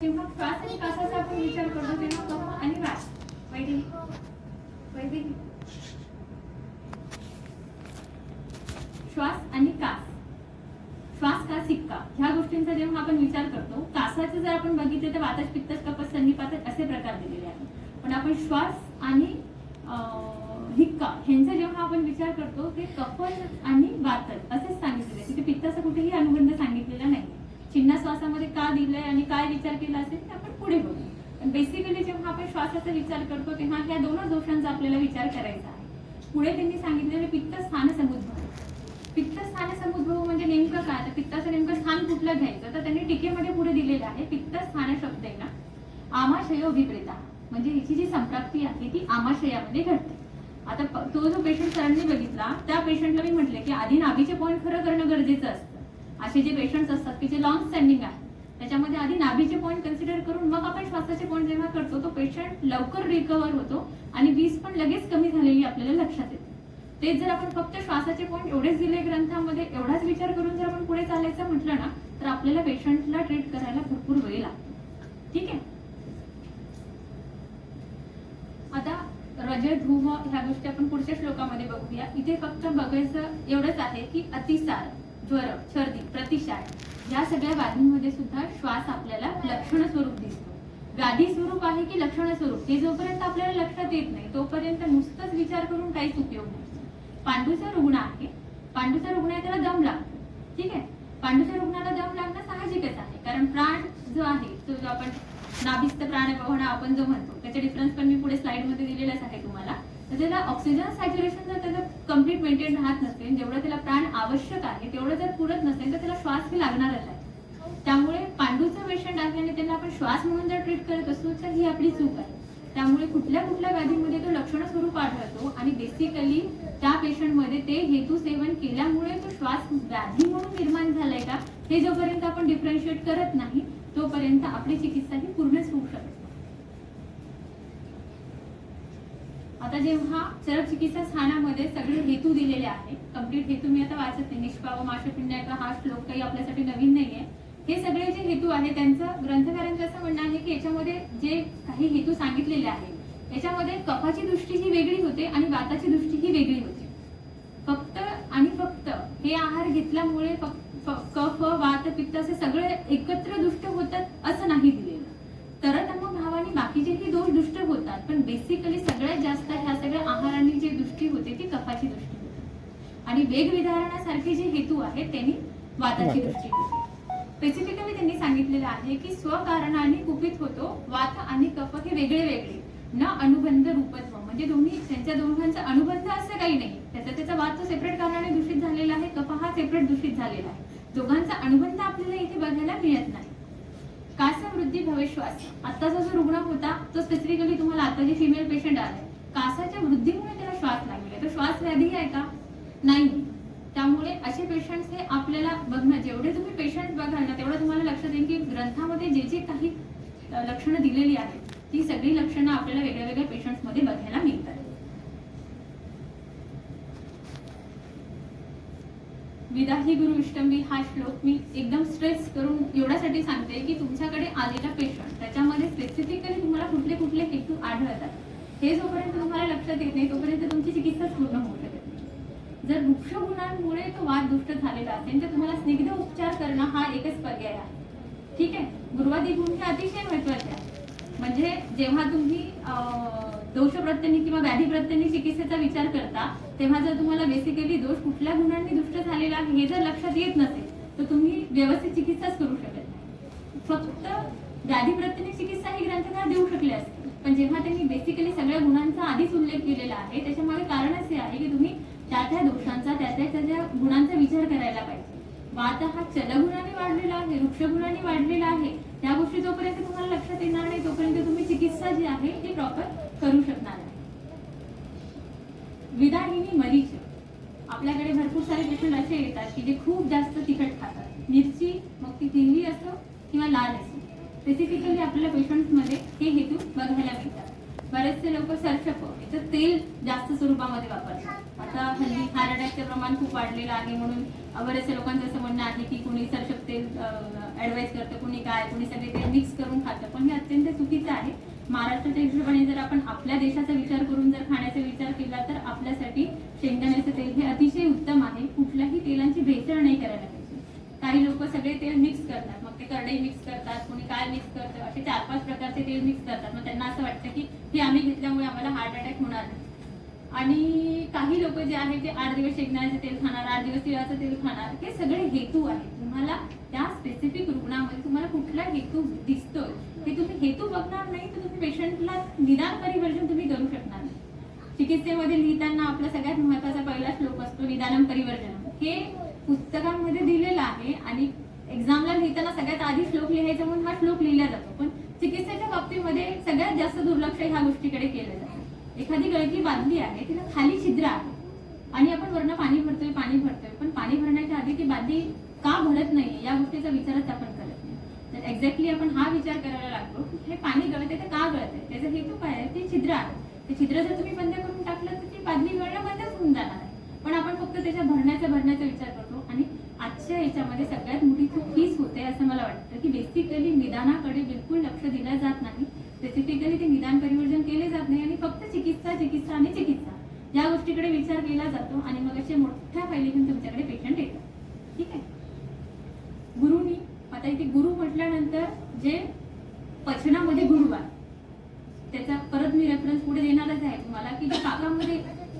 तेव्हा श्वास आणि कासाचा आपण विचार करतो तेव्हा कफ आणि वात वैदिक श्वास आणि कास, श्वास का सिक्का ह्या गोष्टींचा जेव्हा आपण विचार करतो, कासाचं जर आपण बघितले तर वातच पित्तच कफच संधिपातच असे प्रकार दिलेले आहेत. पण आपण श्वास आणि हिक्का ह्यांचा जेव्हा आपण विचार करतो ते कफच आणि वातच असेच सांगितलेले आहे. तिथे पित्ताचा कुठेही अनुबंध सांगितलेला नाही. चिन्ह श्वासामध्ये का दिलंय आणि काय विचार केला असेल ते आपण पुढे बघू. पण बेसिकली जेव्हा आपण श्वासाचा विचार करतो तेव्हा ह्या दोनच दोषांचा आपल्याला विचार करायचा आहे. पुढे त्यांनी सांगितलेले पित्त स्थान समुद्भव. पित्त स्थान समुद्भव म्हणजे नेमकं काय, तर पित्ताचं नेमकं स्थान कुठलं घ्यायचं, तर त्यांनी टीकेमध्ये पुढे दिलेलं आहे पित्त स्थान शब्देना आमाशय अभिप्रेता, म्हणजे हिची जी संप्राप्ती आहे ती आमाशयामध्ये घडते. आता तो जो पेशंट सरांनी बघितला त्या पेशंटला मी म्हटले की आधी नाभीचे पॉईंट खरं करणं गरजेचं असतं. असे जे पेशंट्स असतात की जे लॉंग स्टँडिंग आहे त्याच्यामध्ये आधी नाभीचे पॉईंट कन्सिडर करून मग आपण श्वासाचे पॉईंट जेव्हा करतो तो पेशंट लवकर रिकव्हर होतो आणि वीज पण लगेच कमी झालेली आपल्याला लक्षात येते. तेच जर आपण फक्त श्वासाचे पॉईंट एवढेच दिले ग्रंथामध्ये, एवढाच विचार करून जर आपण पुढे चालायचं म्हटलं ना तर आपल्याला पेशंटला ट्रीट करायला भरपूर वेळ लागतो. ठीक आहे. आता रज धूम ह्या गोष्टी आपण पुढच्या श्लोकामध्ये बघूया. इथे फक्त बघायचं एवढंच आहे की अतिसार, ज्वर, सर्दी, प्रतिसार या सगळ्या व्याधींमध्ये सुद्धा श्वास आपल्याला लक्षण स्वरूप दिसतो. व्याधी स्वरूप आहे की लक्षण स्वरूप हे जोपर्यंत आपल्याला लक्षात येत नाही तोपर्यंत नुसतंच विचार करून काहीच उपयोग नाही. पांडूचा रुग्ण आहे, पांडूचा रुग्ण आहे त्याला दम लागतो. ठीक आहे. पांडूच्या रुग्णाला दम लागणं साहजिकच आहे, कारण प्राण जो आहे तो जो आपण नाभिस्थ प्राणवहन आपण जो म्हणतो त्याचे डिफरन्स पण मी पुढे स्लाइड मध्ये दिलेलंच आहे तुम्हाला. तर त्याला ऑक्सिजन सॅच्युरेशन जर त्याचं कम्प्लीट मेंटेन राहत नसेल, जेवढं त्याला प्राण आवश्यक आहे तेवढं जर पुरत नसेल तर त्याला श्वास हे लागणारच आहे. त्यामुळे पांडूचा पेशंट आहे आणि त्याला आपण श्वास म्हणून जर ट्रीट करत असू तर ही आपली चूक आहे. त्यामुळे कुठल्या कुठल्या व्याधीमध्ये तो लक्षण स्वरूप आढळतो आणि बेसिकली त्या पेशंटमध्ये ते हेतू सेवन केल्यामुळे तो श्वास व्याधी म्हणून निर्माण झालाय का हे जोपर्यंत आपण डिफरन्शिएट करत नाही तोपर्यंत आपली चिकित्सा ही पूर्णच होऊ शकते. आता जेव्हा चरक चिकित्सा स्थानामध्ये सगळे हेतू दिलेले आहेत, कम्प्लीट हेतू मी आता वाचत नाही, निष्पाव माशपिंडाचा हा श्लोक काही आपल्यासाठी नवीन नाहीये. हे सगळे जे हेतू आहे त्यांचं ग्रंथकारांचं असं म्हणणं आहे की याच्यामध्ये जे काही हेतू सांगितलेले आहेत याच्यामध्ये कफाची दृष्टी ही वेगळी होते आणि वाताची दृष्टी ही वेगळी होते. फक्त आणि फक्त हे आहार घेतल्यामुळे कफ, वात, पित्त असे सगळे एकत्र दुष्ट होतात असं नाही दिलेलं. तरतम भावाने बाकीचेही दोष दुष्ट होतात, पण बेसिकली सगळ्यात जास्त ह्या सगळ्या आहारांनी जी दृष्टी होते ती कफाची दृष्टी होते आणि वेगविधारणासारखे जे हेतू आहेत त्यांनी वाताची दृष्टी होते. स्पेसिफिकली त्यांनी सांगितलेलं आहे की स्वकारणाने कुपित होतो वात आणि कफ हे वेगळे वेगळे, न अनुबंध रूपत्व, म्हणजे दोन्ही त्यांच्या दोघांचा अनुबंध असं काही नाही. त्याचा वात तो सेपरेट कारणाने दूषित झालेला आहे, कफ हा सेपरेट दूषित झालेला आहे. दोघांचा अनुबंध आपल्याला इथे बघायला मिळत नाही. कासवृद्धी भवेश्वास, आताचा जो रुग्ण होता तो स्पेसिफिकली तुम्हाला आता जे फिमेल पेशंट आले कासाच्या वृद्धीमुळे त्याला श्वास लागले, तर श्वास व्याधी आहे का? नाही. त्यामुळे असे पेशंट्स हे आपल्याला बघणं, जेवढे तुम्ही पेशंट बघाल ना तेवढं तुम्हाला लक्षात येईल की ग्रंथामध्ये जे जे काही लक्षणं दिलेली आहेत ती सगळी लक्षणं आपल्याला वेगळ्या वेगळ्या पेशंट्स मध्ये बघायला मिळतात. विदाही गुरु इष्टंबी हा श्लोक मी एकदम स्ट्रेस करून एवढ्यासाठी सांगते की तुमच्याकडे आलेला पेशंट त्याच्यामध्ये स्पेसिफिकली तुम्हाला कुठले कुठले हेतू आढळतात हे जोपर्यंत तुम्हाला लक्षात येत नाही तोपर्यंत तुमची चिकित्साच पूर्ण होऊ शकत नाही. जर वृक्षगुणांमुळे तो वात दुष्ट झालेला असेल तर तुम्हाला स्निग्ध उपचार करणं हा एकच पर्याय आहे. ठीक आहे. गुरुवादी गुण हे अतिशय महत्वाचे आहे. म्हणजे जेव्हा तुम्ही दोष प्रत्यनी किंवा व्याधी प्रत्यनी चिकित्सेचा विचार करता तेव्हा जर तुम्हाला बेसिकली दोष कुठल्या गुणांनी दुष्ट झालेला आहे हे जर लक्षात येत नसेल तर तुम्ही व्यवस्थित चिकित्साच करू शकत नाही. फक्त व्याधी प्रत्यनी चिकित्सा ही ग्रंथकार देऊ शकले असते, पण जेव्हा त्यांनी बेसिकली सगळ्या गुणांचा आधीच उल्लेख केलेला आहे त्याच्यामागे कारण असे आहे की तुम्ही त्या दोषांचा त्या गुणांचा विचार करायला पाहिजे. वात हा चलगुणाने वाढलेला आहे, वृक्षगुणाने वाढलेला आहे, त्या गोष्टी जोपर्यंत तुम्हाला लक्षात येणार नाही तोपर्यंत तुम्ही चिकित्सा जी आहे ती प्रॉपर करू शकणार नाही. विदाहिनी मरीच, आपल्याकडे भरपूर सारे पेशंट असे येतात की जे खूप जास्त तिखट खातात. मिरची मग ती हिरवी असो किंवा लाल असो, स्पेसिफिकली आपल्याला पेशंट्समध्ये हे हेतू बघायला मिळतात. बरेचसे लोक सरसप याचं तेल जास्त स्वरूपामध्ये वापरतात. आता हल्ली हार्ट अटॅकचे प्रमाण खूप वाढलेलं आहे, म्हणून बरेचसे लोकांचं असं म्हणणं आहे की कोणी सरसप तेल ऍडवाइस करतं, कोणी काय, कोणी सगळे तेल मिक्स करून खातं, पण हे अत्यंत चुकीचं आहे. महाराष्ट्राच्या हिशोबाने जर आपण आपल्या देशाचा विचार करून जर खाण्याचा विचार केला तर आपल्यासाठी शेंगदाण्याचं तेल हे अतिशय उत्तम आहे. कुठल्याही तेलांची भेसळ नाही करायला पाहिजे. काही लोक सगळे तेल मिक्स करतात, मग ते करडई मिक्स करतात, कोणी काय मिक्स करतं, असे 4-5 प्रकारचे तेल मिक्स करतात. मग त्यांना असं वाटतं की हे आम्ही घेतल्यामुळे आम्हाला हार्ट अटॅक होणार नाही. आणि काही लोक जे आहेत ते 8 दिवस शेंगदाण्याचं तेल खाणार, 8 दिवस तिळाचं तेल खाणार. हे सगळे हेतू आहेत. तुम्हाला त्या स्पेसिफिक रुग्णामध्ये तुम्हाला कुठला हेतू दिसतोय हे तुम्ही हेतू बघणार नाही तर तुम्ही पेशंटला निदान परिवर्जन तुम्ही करू शकणार नाही. चिकित्सेमध्ये लिहिताना आपला सगळ्यात महत्वाचा पहिला श्लोक असतो निदानम परिवर्जनम. हे पुस्तकांमध्ये दिलेलं आहे आणि एक्झामला लिहिताना सगळ्यात आधी श्लोक लिहायचा म्हणून हा श्लोक लिहिला जातो, पण चिकित्सेच्या बाबतीमध्ये सगळ्यात जास्त दुर्लक्ष ह्या गोष्टीकडे केलं जातं. एखादी गळती बादली आहे, तिला खाली छिद्र आहे आणि आपण वरनं पाणी भरतोय, पण पाणी भरण्याच्या आधी ती बादली का भरत नाही या गोष्टीचा विचारच आपण करत नाही. तर एक्झॅक्टली आपण हा विचार करायला लागतो की हे पाणी गळत आहे तर का गळत आहे, त्याचा हेतू काय आहे. ते छिद्र आहे, ते छिद्र जर तुम्ही बंद करून टाकलं तर ती बादली गळणं बंदच होऊन जाणार आहे. पण आपण फक्त त्याच्या भरण्याचा विचार करतो आणि आजच्या याच्यामध्ये सगळ्यात मोठी चूक हीच होते असं मला वाटतं की बेसिकली निदानाकडे बिलकुल लक्ष दिलं जात नाही. स्पेसिफिकली ते निदान परिवर्जन केले जात नाही आणि फक्त चिकित्सा या गोष्टीकडे विचार केला जातो आणि मग असे मोठ्या फायली घेऊन तुमच्याकडे पेशंट येतात. ठीक आहे. गुरुनी आता इथे गुरु म्हटल्यानंतर जे पचनामध्ये गुरु आहे त्याचा परत मी रेफरन्स पुढे देणारच आहे तुम्हाला की जे पाकामध्ये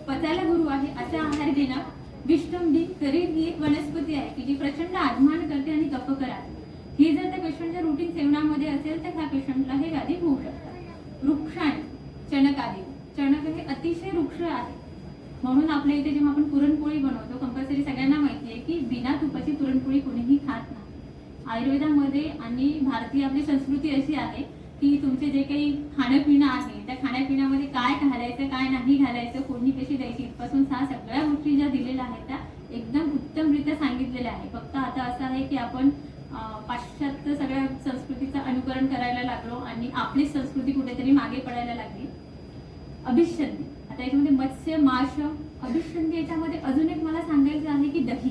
पचायला गुरु आहे असा आहार देणं. विष्टंबी करीब ही एक वनस्पती आहे की जी प्रचंड आधमान करते आणि कफकर आहे. ही जर त्या पेशंटच्या रुटीन सेवनामध्ये असेल तर ह्या पेशंटला हे व्याधी होऊ शकतात. वृक्षाने चणक आदी, चणक हे अतिशय वृक्ष आहे म्हणून आपल्या इथे जेव्हा आपण पुरणपोळी बनवतो कंपल्सरी सगळ्यांना माहिती आहे की बिना तुपाची पुरणपोळी कोणीही खात नाही. आयुर्वेदामध्ये आणि भारतीय आपली संस्कृती अशी आहे की तुमचे जे काही खाणंपिणं आहे त्या खाण्यापिण्यामध्ये काय घालायचं काय नाही घालायचं, कोणी कशी द्यायची इथपासून सगळ्या गोष्टी ज्या दिलेल्या आहेत त्या एकदम उत्तमरित्या सांगितलेल्या आहे. फक्त आता असं आहे की आपण पाश्चात्य सगळ्या संस्कृतीचं अनुकरण करायला लागलो आणि आपली संस्कृती कुठेतरी मागे पडायला लागली. अभिषंधी, आता याच्यामध्ये मत्स्य माश अभिषंधी, याच्यामध्ये अजून एक मला सांगायचं आहे की दही.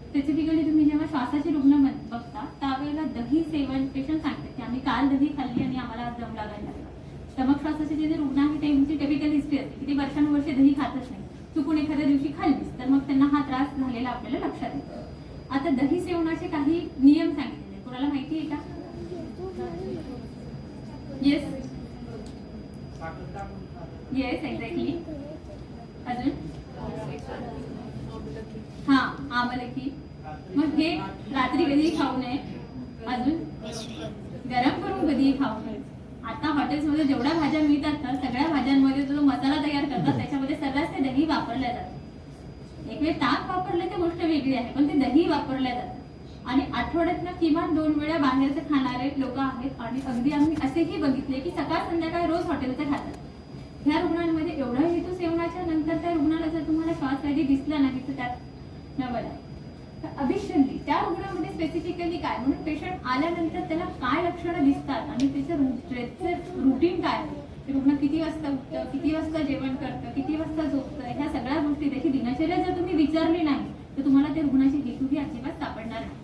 स्पेसिफिकली तुम्ही जेव्हा श्वासाची रुग्ण बघता त्यावेळेला दही सेवन पेशंट सांगते की आम्ही काल दही खाल्ली आणि आम्हाला आज दम लागायला लागला. स्टमक श्वासाचे जे रुग्ण आहे त्यांची टिपिकल हिस्ट्री असते की ते वर्षानुवर्षे दही खातच नाही, चुकून एखाद्या दिवशी खाल्लीच तर मग त्यांना हा त्रास झालेला आपल्याला लक्षात येतो. आता दही सेवनाचे काही नियम सांगितलेले कोणाला माहिती आहे का? Yes yes exactly. अजून हा आमलकी. मग हे रात्री कधीही खाऊ नये. अजून गरम करून कधीही खाऊ नये. आता हॉटेल्समध्ये जेवढ्या भाज्या मिळतात ना सगळ्या भाज्यांमध्ये जो मसाला तयार करतात त्याच्यामध्ये सर्रास ते दही वापरल्या जातात. एक वेळ ताक वापरले ते गोष्ट वेगळी आहे पण ते दही वापरल्या जातात. आणि आठवड्यातनं किमान 2 वेळा बाहेरचे खाणारे लोक आहेत आणि अगदी आम्ही असेही बघितले की सकाळ संध्याकाळ रोज हॉटेलचे खातात. ह्या रुग्णांमध्ये एवढा हेतू सेवनाच्या नंतर त्या रुग्णाला जर तुम्हाला श्वास व्याधी दिसला नाही तर त्यात नवल आहे. अभिषंधी त्या रुग्णामध्ये स्पेसिफिकली काय म्हणून पेशंट आल्यानंतर त्याला काय लक्षणं दिसतात आणि त्याचं रुटीन काय आहे, ते रुग्ण किती वाजता उठतं, किती वाजता जेवण करतं, किती वाजता झोपतं, ह्या सगळ्या गोष्टी त्याची दिनचर्या जर तुम्ही विचारली नाही तर तुम्हाला त्या रुग्णाची हेतूही अजिबात सापडणार नाही.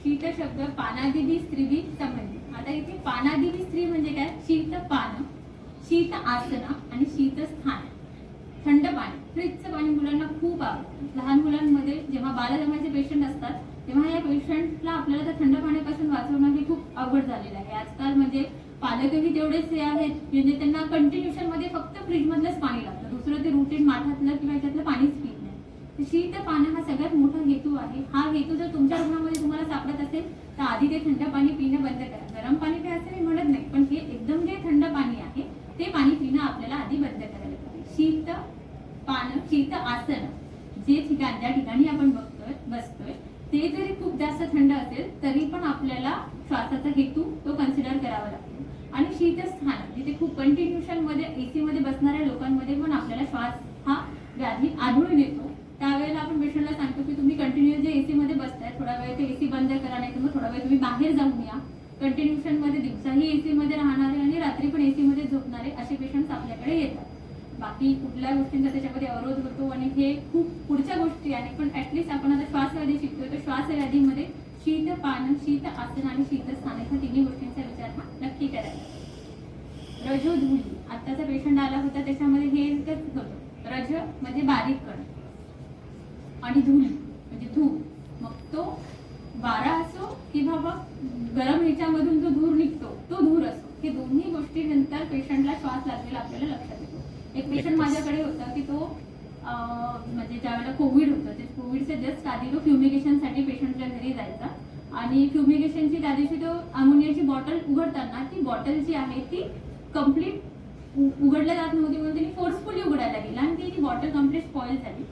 शीत शब्द पानादिवी स्त्रीवी संबंधित. आता इथे पानादिवी स्त्री म्हणजे काय? शीत पान, शीत आसन आणि शीत स्थान. थंड पाणी, फ्रीजचं पाणी मुलांना खूप आवडतं. लहान मुलांमध्ये जेव्हा बालदमाचे पेशंट असतात तेव्हा या पेशंटला आपल्याला त्या थंड पाण्यापासून वाचवणं हे खूप अवघड झालेलं आहे. आजकाल म्हणजे पालकही तेवढेच हे आहेत म्हणजे त्यांना कंटिन्युशन मध्ये फक्त फ्रीज मधलंच पाणी लागतं, दुसरं ते रुटीन माठातलं किंवा याच्यातलं पाणीच पित नाही. तर शीत पानं हा सगळ्यात मोठा हेतू आहे. हा हेतू जर तुमच्या रुग्णामध्ये तुम्हाला सापडत असेल तर आधी ते थंड पाणी पिणं बंद करा. गरम पाणी प्यायचं मी म्हणत नाही पण हे एकदम जे थंड पाणी आहे ते पाणी पिणं आपल्याला आधी बंद करायला पाहिजे. शीत पान, शीत आसन, जे ठिकाण ज्या ठिकाणी आपण बसतोय ते जरी खूप जास्त थंड असेल तरी पण आपल्याला श्वासाचा हेतू तो कन्सिडर करावा लागतो. आणि शीतस्थान जिथे खूप कंटिन्युशन मध्ये एसी मध्ये बसणाऱ्या लोकांमध्ये पण आपल्याला श्वास हा व्याधी आढळून येतो. त्यावेळेला आपण पेशंटला सांगतो की तुम्ही कंटिन्यू जे एसी मध्ये बसताय थोडा वेळ ते एसी बंद करा, नाही तर मग थोडा वेळ तुम्ही बाहेर जाऊन या. कंटिन्युएशन मध्ये दिवसाही एसी मध्ये राहणारे आणि रात्री पण एसी मध्ये झोपणारे असे पेशंट्स आपल्याकडे येतात। बाकी कुठल्या गोष्टींचा त्याच्यामध्ये अवरोध होतो आणि हे खूप पुढच्या गोष्टी आहे, पण ऍटलीस्ट आपण आता श्वासव्याधी शिकतोय तर श्वासव्याधीमध्ये शीतपान, शीत आसन आणि शीतस्थान ह्या तिन्ही गोष्टींचा विचार हा नक्की करायचा। रजो धुळी, आत्ताचा पेशंट आला होता त्याच्यामध्ये हे एकच होतं, रज म्हणजे बारीक कण आणि धूळ म्हणजे धूळ, मग तो वारा असो किंवा मग गरम ह्याच्यामधून जो धूर निघतो तो धूर असो, हे दोन्ही गोष्टी नंतर पेशंटला श्वास लागलेला आपल्याला लक्षात येतो। एक पेशंट माझ्याकडे होता की तो म्हणजे ज्यावेळेला कोविड होतं ते कोविडच्या जस्ट आधी तो फ्युमिगेशनसाठी पेशंटच्या घरी जायचा आणि फ्युमिगेशनची त्या दिवशी तो अमोनियाची बॉटल उघडताना ती बॉटल जी आहे ती कम्प्लीट उघडल्या जात नव्हती म्हणून त्यांनी फोर्सफुली उघडायला गेला आणि ती बॉटल कम्प्लीट स्पॉइल झाली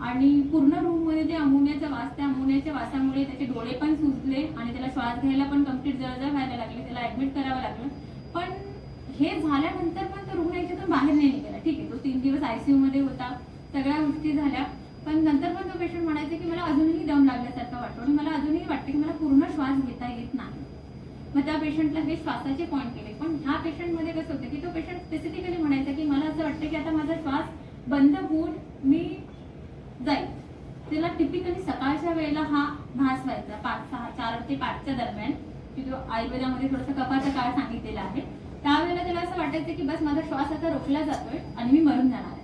आणि पूर्ण रूम मध्ये ते अमोनियाचा वास, त्या अमोनियाच्या वासामुळे त्याचे डोळे पण सुजले आणि त्याला श्वास घ्यायला पण कम्प्लीट जळजळ व्हायला लागले, त्याला ऍडमिट करावं लागलं। पण हे झाल्यानंतर पण तो रुग्ण याच्यातून बाहेर नाही निघाला। ठीक आहे, तो 3 दिवस आयसीयू मध्ये होता, सगळ्या गोष्टी झाल्या, पण नंतर पण तो पेशंट म्हणायचा की मला अजूनही दम लागल्यासारखं वाटतो आणि मला अजूनही वाटतं की मला पूर्ण श्वास घेता येत नाही। मग त्या पेशंटला हे श्वासाचे पॉईंट केले, पण ह्या पेशंटमध्ये कसं होतं की तो पेशंट स्पेसिफिकली म्हणायचा की मला असं वाटतं की आता माझा श्वास बंद होऊन मी जाईल। त्याला टिपिकली सकाळच्या वेळेला हा भास व्हायचा 4 ते 5च्या दरम्यान, की जो आयुर्वेदामध्ये थोडासा कफाचा काळ सांगितलेला आहे, त्यावेळेला त्याला असं वाटायचं की बस माझा श्वास आता रोखला जातोय आणि मी मरून जाणार आहे।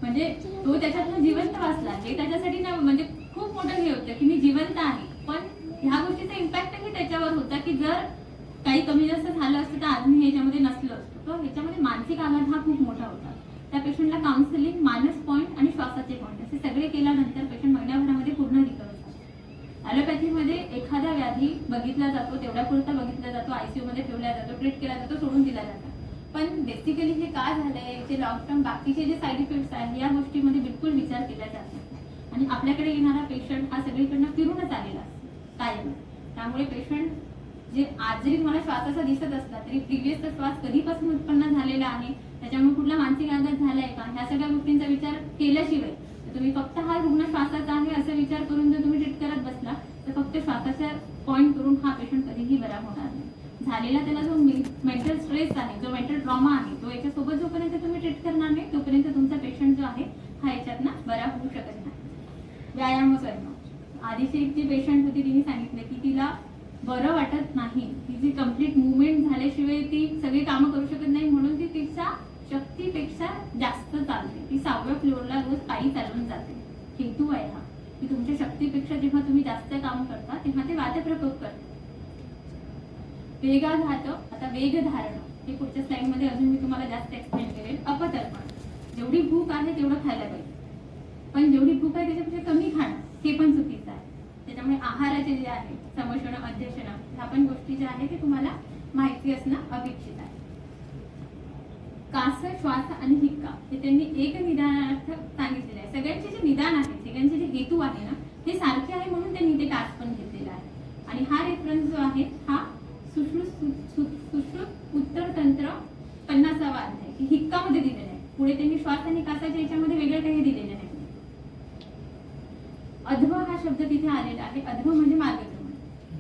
म्हणजे तो त्याच्यातनं जिवंत वाचला, हे त्याच्यासाठी ना म्हणजे खूप मोठं हे होतं की मी जिवंत आहे, पण ह्या गोष्टीचा इम्पॅक्टही त्याच्यावर होता की जर काही कमी जास्त झालं असतं तर आज मी ह्याच्यामध्ये नसलो असतो। तर ह्याच्यामध्ये मानसिक आघात हा खूप मोठा होता। त्या पेशंटला काउन्सिलिंग, मानस पॉईंट आणि श्वासाचे पॉईंट असे सगळे केल्यानंतर पेशंट महिन्याभरामध्ये पूर्ण रिकवर झाला। ॲलोपॅथीमध्ये एखादा व्याधी बघितला जातो, तेवढ्या पुरता बघितला जातो, आयसीयू मध्ये ठेवला जातो, ट्रीट केला जातो, सोडून दिला जातो, पण बेसिकली हे काय झालंय, जे लॉंग टर्म बाकीचे जे साईड इफेक्ट्स आहेत या गोष्टीमध्ये बिलकुल विचार केला जात नाही आणि आपल्याकडे येणारा पेशंट हा सगळीकडनं फिरूनच आलेला असतो कायम। त्यामुळे पेशंट जे आज जरी तुम्हाला श्वासाचा दिसत असला तरी प्रिव्हियस श्वास कधीपासून उत्पन्न झालेला आहे, त्याच्यामुळे कुठला मानसिक आघात झालाय का, ह्या सगळ्या गोष्टींचा विचार केल्याशिवाय तुम्ही फक्त हा रुग्ण श्वासाचा आहे असा विचार करून जर तुम्ही ट्रीट करत बसला तर फक्त श्वासाचा पॉईंट करून हा पेशंट कधीही बरा होणार नाही। झालेला त्याला जो मेंटल स्ट्रेस आहे, जो मेंटल ट्रॉमा आहे, तो याच्यासोबत जोपर्यंत तुम्ही ट्रीट करणार नाही तोपर्यंत तुमचा पेशंट जो आहे हा याच्यातनं बरा होऊ शकत नाही। व्यायाम करणं, आधीची एक जी पेशंट होती तिने सांगितलं की तिला बरं वाटत नाही, तिची कम्प्लीट मुवमेंट झाल्याशिवाय ती सगळी कामं करू शकत नाही, म्हणून ती तिच्या शक्तीपेक्षा जास्त चालते, ती 6व्या फ्लोअरला रोज पायी चालवून जाते। हेतू आहे हा की तुमच्या शक्तीपेक्षा जेव्हा तुम्ही जास्त काम करता तेव्हा ते वातप्रकोप करते। वेगाघात, आता वेग धारण हे पुढच्या स्लाइड मध्ये अजून मी तुम्हाला जास्त एक्सप्लेन करेल। अपतर्पण, जेवढी भूक आहे तेवढं खायला पाहिजे, पण जेवढी भूक आहे त्याच्यापेक्षा कमी खाणं हे पण चुकीचं आहे। त्याच्यामुळे आहाराचे जे आहे समशण, अध्यशन ह्या पण गोष्टी ज्या आहेत ते तुम्हाला माहिती असणं अपेक्षित आहे। कास, श्वास आणि हिक्का हे त्यांनी एक निदानार्थ सांगितलेले आहे। सगळ्यांचे जे निदान आहे, सगळ्यांचे जे हेतू आहे ना हे सारखे आहे म्हणून त्यांनी ते कास पण घेतलेला आहे आणि हा रेफरन्स जो आहे हा सुश्रुत उत्तरतंत्र 50वा अध्याय की हिक्का मध्ये दिलेला आहे। पुढे त्यांनी श्वास आणि कासाच्या याच्यामध्ये वेगळं काही दिलेलं नाही। अध्व हा शब्द तिथे आलेला आहे, अध्व म्हणजे मार्गक्रमण।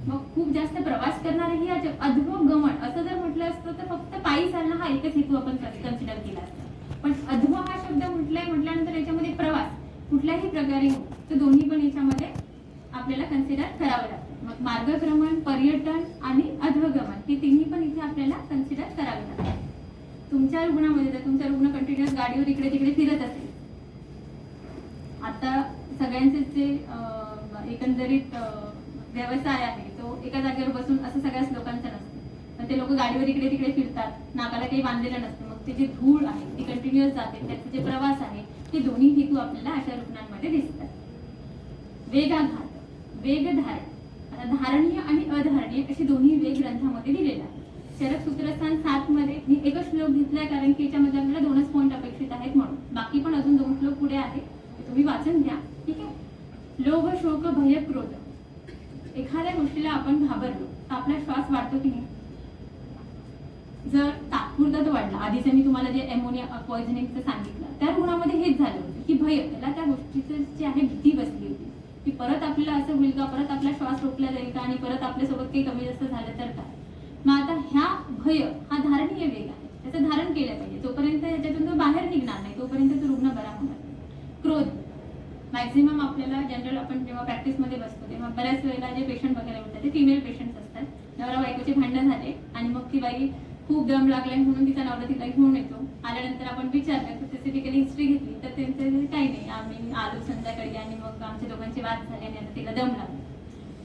मग खूप जास्त प्रवास करणारेही अध्व गमन असं जर म्हटलं असतं तर फक्त पायी चालणं हा एकच हेतू आपण कन्सिडर केला असता, पण अध्व हा शब्द म्हटल्यानंतर याच्यामध्ये प्रवास कुठल्याही प्रकारे हो तर दोन्ही पण याच्यामध्ये आपल्याला कन्सिडर करावं लागतं। मग मार्गक्रमण, पर्यटन आणि अध्वगमन हे तिन्ही पण इथे आपल्याला कन्सिडर करावे लागतात। तुमच्या रुग्णामध्ये जर तुमचा रुग्ण कंटिन्युअस गाडीवर इकडे तिकडे फिरत असेल, आता सगळ्यांचे जे एकंदरीत व्यवसाय आहे तो एका जागेवर बसून असं सगळ्याच लोकांचं नसतं, पण ते लोक गाडीवर इकडे तिकडे फिरतात, नाकाला काही बांधलेलं नसतं, मग ते जे धूळ आहे ती कंटिन्युअस जाते, त्याचे जे प्रवास आहे ते दोन्ही हेतू आपल्याला अशा रुग्णांमध्ये दिसतात। वेगाघात, वेग धारण, आता धारणीय आणि अधारणीय असे दोन्ही वेग ग्रंथामध्ये दिलेले आहे। शरद सूत्रस्थान 7 मध्ये मी एकच श्लोक घेतलाय कारण की याच्यामध्ये आपल्याला 2च पॉईंट अपेक्षित आहेत, म्हणून बाकी पण अजून 2 श्लोक पुढे आहे, तुम्ही वाचून घ्या, ठीक आहे। लोभ, शोक, भय, क्रोध, एखाद्या गोष्टीला आपण घाबरलो तर आपला श्वास वाढतो की नाही? जर तात्पुरता तो वाढला, आधीच मी तुम्हाला जे अमोनिया पॉइझनिंगचं सांगितलं त्या रुग्णामध्ये हेच झालं होतं की भय, त्याला त्या गोष्टीचं जी आहे भीती बसली होती, की परत आपल्याला असं होईल का, परत आपला श्वास रोखला जाईल का आणि परत आपल्यासोबत काही कमी जास्त झालं तर काय. मग आता ह्या भय हा धारणीय वेग आहे, त्याचं धारण केलं पाहिजे. जोपर्यंत याच्यातून तो बाहेर निघणार नाही तोपर्यंत तो रुग्ण बरा होणार नाही. क्रोध मॅक्झिमम आपल्याला जनरल आपण जेव्हा प्रॅक्टिसमध्ये बसतो तेव्हा बऱ्याच वेळेला जे पेशंट बघायला मिळतात ते फिमेल पेशंट्स असतात. नवरा बायकोचे भांडण झाले आणि मग ती बाई खूप दम लागलाय म्हणून तिचा नवरा तिला घेऊन येतो. आल्यानंतर आपण विचारलं तर स्पेसिफिकली हिस्ट्री घेतली तर त्यांचं काही नाही, आम्ही आलो संध्याकाळी आणि मग आमच्या दोघांची वाद झाली आणि आता तिला दम लागला.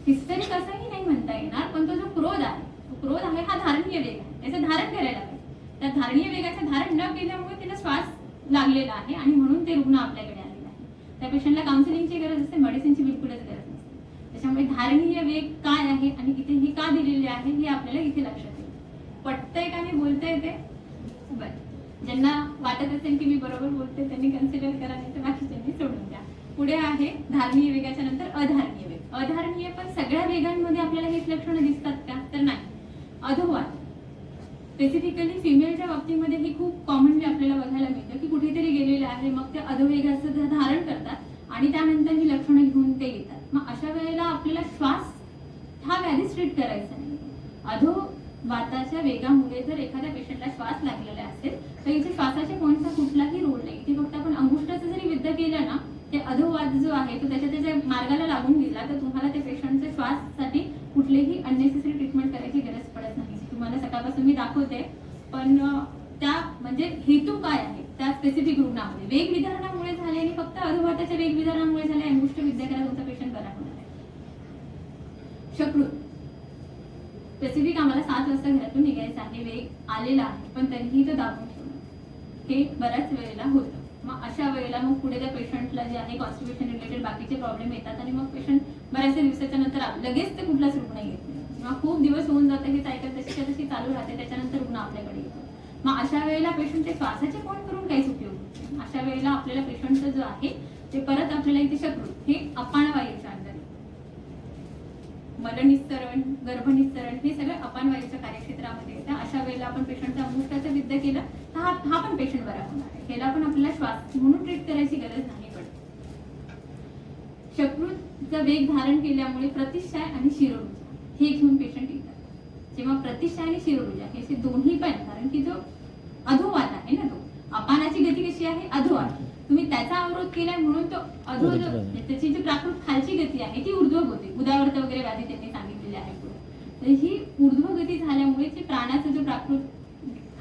हिस्टेरिक असंही नाही म्हणता येणार, पण तो जो क्रोध आहे, तो क्रोध आहे हा धारणीय वेग आहे, त्याचं धारण करायला पाहिजे. त्या धारणीय वेगाचं धारण न केल्यामुळे तिला श्वास लागलेला आहे आणि म्हणून ते रुग्ण आपल्याकडे आलेलं आहे. त्या पेशंटला काउन्सिलिंगची गरज असते, मेडिसिनची बिलकुलच गरज नसते. त्याच्यामुळे धारणीय वेग काय आहे आणि इथे ही का दिलेली आहे हे आपल्याला इथे लक्षात येईल. पटतंय का नाही बोलतंय ते बरं. ज्यांना वाटत असेल की मी बरोबर बोलते त्यांनी कन्सिडर करा, नाही तर बाकीच्यांनी सोडून द्या. पुढे आहे धारणीय वेगाच्या नंतर अधारणीय वेग. अधारणीय पण सगळ्या वेगांमध्ये आपल्याला हेच लक्षणं दिसतात का, तर नाही. अधोवाद स्पेसिफिकली फिमेलच्या बाबतीमध्ये ही खूप कॉमनली आपल्याला बघायला मिळतं की कुठेतरी गेलेलं आहे, मग ते अधोवेगाचं धारण करतात आणि त्यानंतर ही लक्षणं घेऊन ते येतात. मग अशा वेळेला आपल्याला श्वास हा व्याधीच ट्रीट करायचा नाही. अधोवाताच्या वेगामुळे जर एखाद्या पेशंटला श्वास लागलेला असेल तर इथे श्वासाच्या पॉईंटचा कुठलाही रोल नाही. इथे फक्त आपण अंगुष्ठाचं जरी विद्या केलं ना, ते अधोवाद जो आहे तो त्याच्या मार्गाला लागून गेला तर तुम्हाला त्या पेशंटच्या श्वाससाठी कुठलीही अननेसेसरी ट्रीटमेंट करायची गरज पडत नाही. तुम्हाला सकाळपासून मी दाखवते, पण त्या म्हणजे हेतू काय आहे त्या स्पेसिफिक रुग्णामध्ये. वेग विधारणामुळे झाले आणि फक्त अधोवाताच्या वेग विधारणामुळे झाले, अंगुष्ठ विद्या करा तुमचा पेशंट बरा होणार आहे. शकृत स्पेसिफिक आम्हाला 7 वाजता घरातून निघायचं आहे, वेग आलेला आहे पण तरीही तो दाबून ठेवणं हे बऱ्याच वेळेला होतं. मग अशा वेळेला मग पुढे त्या पेशंटला जे आहे कॉन्स्टिट्यूशन रिलेटेड बाकीचे प्रॉब्लेम येतात आणि मग पेशंट बऱ्याचशा दिवसाच्या नंतर लगेच ते कुठलाच रुग्ण येत नाही किंवा खूप दिवस होऊन जातं, हे सायकल तशी तशी चालू राहते, त्याच्यानंतर रुग्ण आपल्याकडे येतो. मग अशा वेळेला पेशंटचे श्वासाचे पॉईंट करून काहीच उपयोग नाही. अशा वेळेला आपल्याला पेशंटचं जो आहे ते परत आपल्याला इथे शकृत हे अपानवायूच्या अंतर, मलनिस्सरण, गर्भनिस्सरण हे सगळं अपानवायूच्या कार्यक्षेत्रामध्ये येतं. अशा वेळेला आपण पेशंटचा अंगुष्ठाचं विद्या केलं तर हा पण पेशंट बरा होणार आहे. ह्याला पण आपल्याला श्वास म्हणून ट्रीट करायची गरज नाही पडत. शकृतचा वेग धारण केल्यामुळे प्रतिशय आणि शिरोरुजा हे घेऊन पेशंट येतात. जेव्हा प्रतिशय आणि शिरोरुजा हे दोन्ही पण, कारण की जो अधोवात आहे ना, तो अपानाची गती कशी आहे अधोवात, तुम्ही त्याचा अवरोध केलाय म्हणून तो अधो त्याची जी प्राकृत खालची गती आहे ती ऊर्ध्व होते. उदावर्त वगैरे व्याधी त्यांनी सांगितलेली आहे पुढे. तर ही ऊर्ध्व गती झाल्यामुळे जी प्राणाचा जो प्राकृत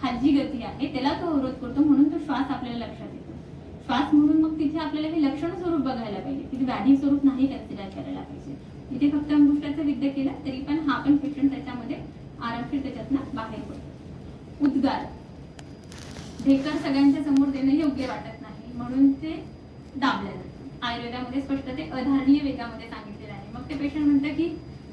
खालची गती आहे त्याला तो अवरोध करतो, म्हणून तो श्वास आपल्याला लक्षात येतो. श्वास म्हणून मग तिथे आपल्याला हे लक्षण स्वरूप बघायला पाहिजे, तिथे व्याधी स्वरूप नाही कन्सिडर करायला पाहिजे. इथे फक्त अंगुष्ठाचा विद्या केला तरी पण हा पण पेशंट त्याच्यामध्ये आरामशीर त्याच्यातनं बाहेर पडतो. उद्गार ढेकर सगळ्यांच्या समोर देणं योग्य वाटत नाही म्हणून ते दाबलं जातं. आयुर्वेदामध्ये स्पष्ट ते अधारणीय वेगामध्ये सांगितलेलं आहे. मग ते पेशंट म्हणतं की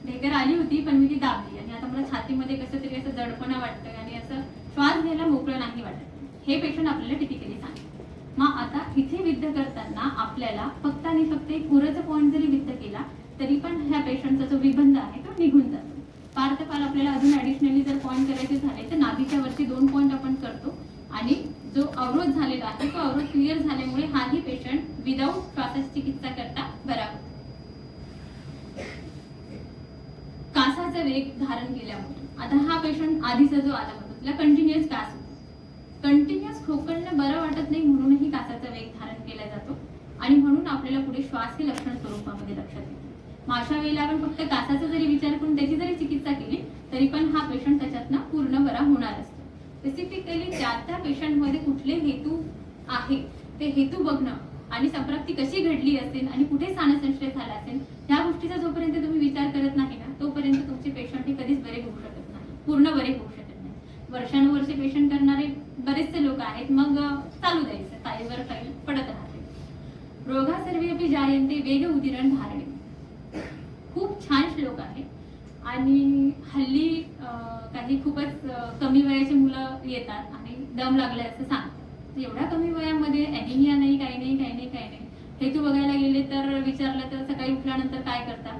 ढेकर आली होती पण मी ती दाबली आणि आता मला छातीमध्ये कसं तरी असं जडपणा वाटतं आणि असं श्वास घ्यायला मोकळं नाही वाटत, हे पेशंट आपल्याला टिपिकली सांगतात. मग आता इथे विद्य करताना आपल्याला फक्त आणि फक्त एक उरचा पॉईंट जरी विद्य केला तरी पण ह्या पेशंटचा जो विबंध आहे तो निघून जातो. फार तर फार आपल्याला अजून ऍडिशनली जर पॉईंट करायचे झाले तर नाभीच्या वरती 2 पॉईंट आपण करतो आणि जो अवरोध झालेला आहे तो अवरोध क्लिअर झाल्यामुळे हाही पेशंट विदाऊट श्वासाची चिकित्सा करता बरा होतो. कासाचा वेग धारण केल्यामुळे आता हा पेशंट आधीचा जो आला होता त्याला कंटिन्युअस कास होतो. कंटिन्युअस खोकलणं बरं वाटत नाही म्हणूनही कासाचा वेग धारण केला जातो आणि म्हणून आपल्याला पुढे श्वास हे लक्षण स्वरूपामध्ये लक्षात येतो. मग अशा वेळेला आपण फक्त कासाचा जरी विचार करून त्याची जरी चिकित्सा केली तरी पण हा पेशंट त्याच्यातनं पूर्ण बरा होणार असतो. स्पेसिफिकली त्या पेशंटमध्ये कुठले हेतू आहे ते हेतू बघणं आणि संप्राप्ती कशी घडली असेल आणि कुठे स्थानसंशय झाला असेल या गोष्टीचा जोपर्यंत तुम्ही विचार करत नाही ना तोपर्यंत तुमचे पेशंट हे कधीच बरे होऊ शकत नाही, पूर्ण बरे होऊ शकत नाही. वर्षानुवर्षे पेशंट करणारे बरेचसे लोक आहेत, मग चालू द्यायचं, फाईलवर फाईल पडत राहते. रोगा सर्वे अपि जायन्ते वेग उदीरण धारणे खूप छान श्लोक आहे आणि हल्ली काही खूपच कमी वयाची मुलं येतात आणि दम लागलाय असं सांगतात. एवढ्या कमी वयामध्ये ॲनिमिया नाही, काही नाही. हेतू बघायला गेले तर विचारलं तर सकाळी उठल्यानंतर काय करतात,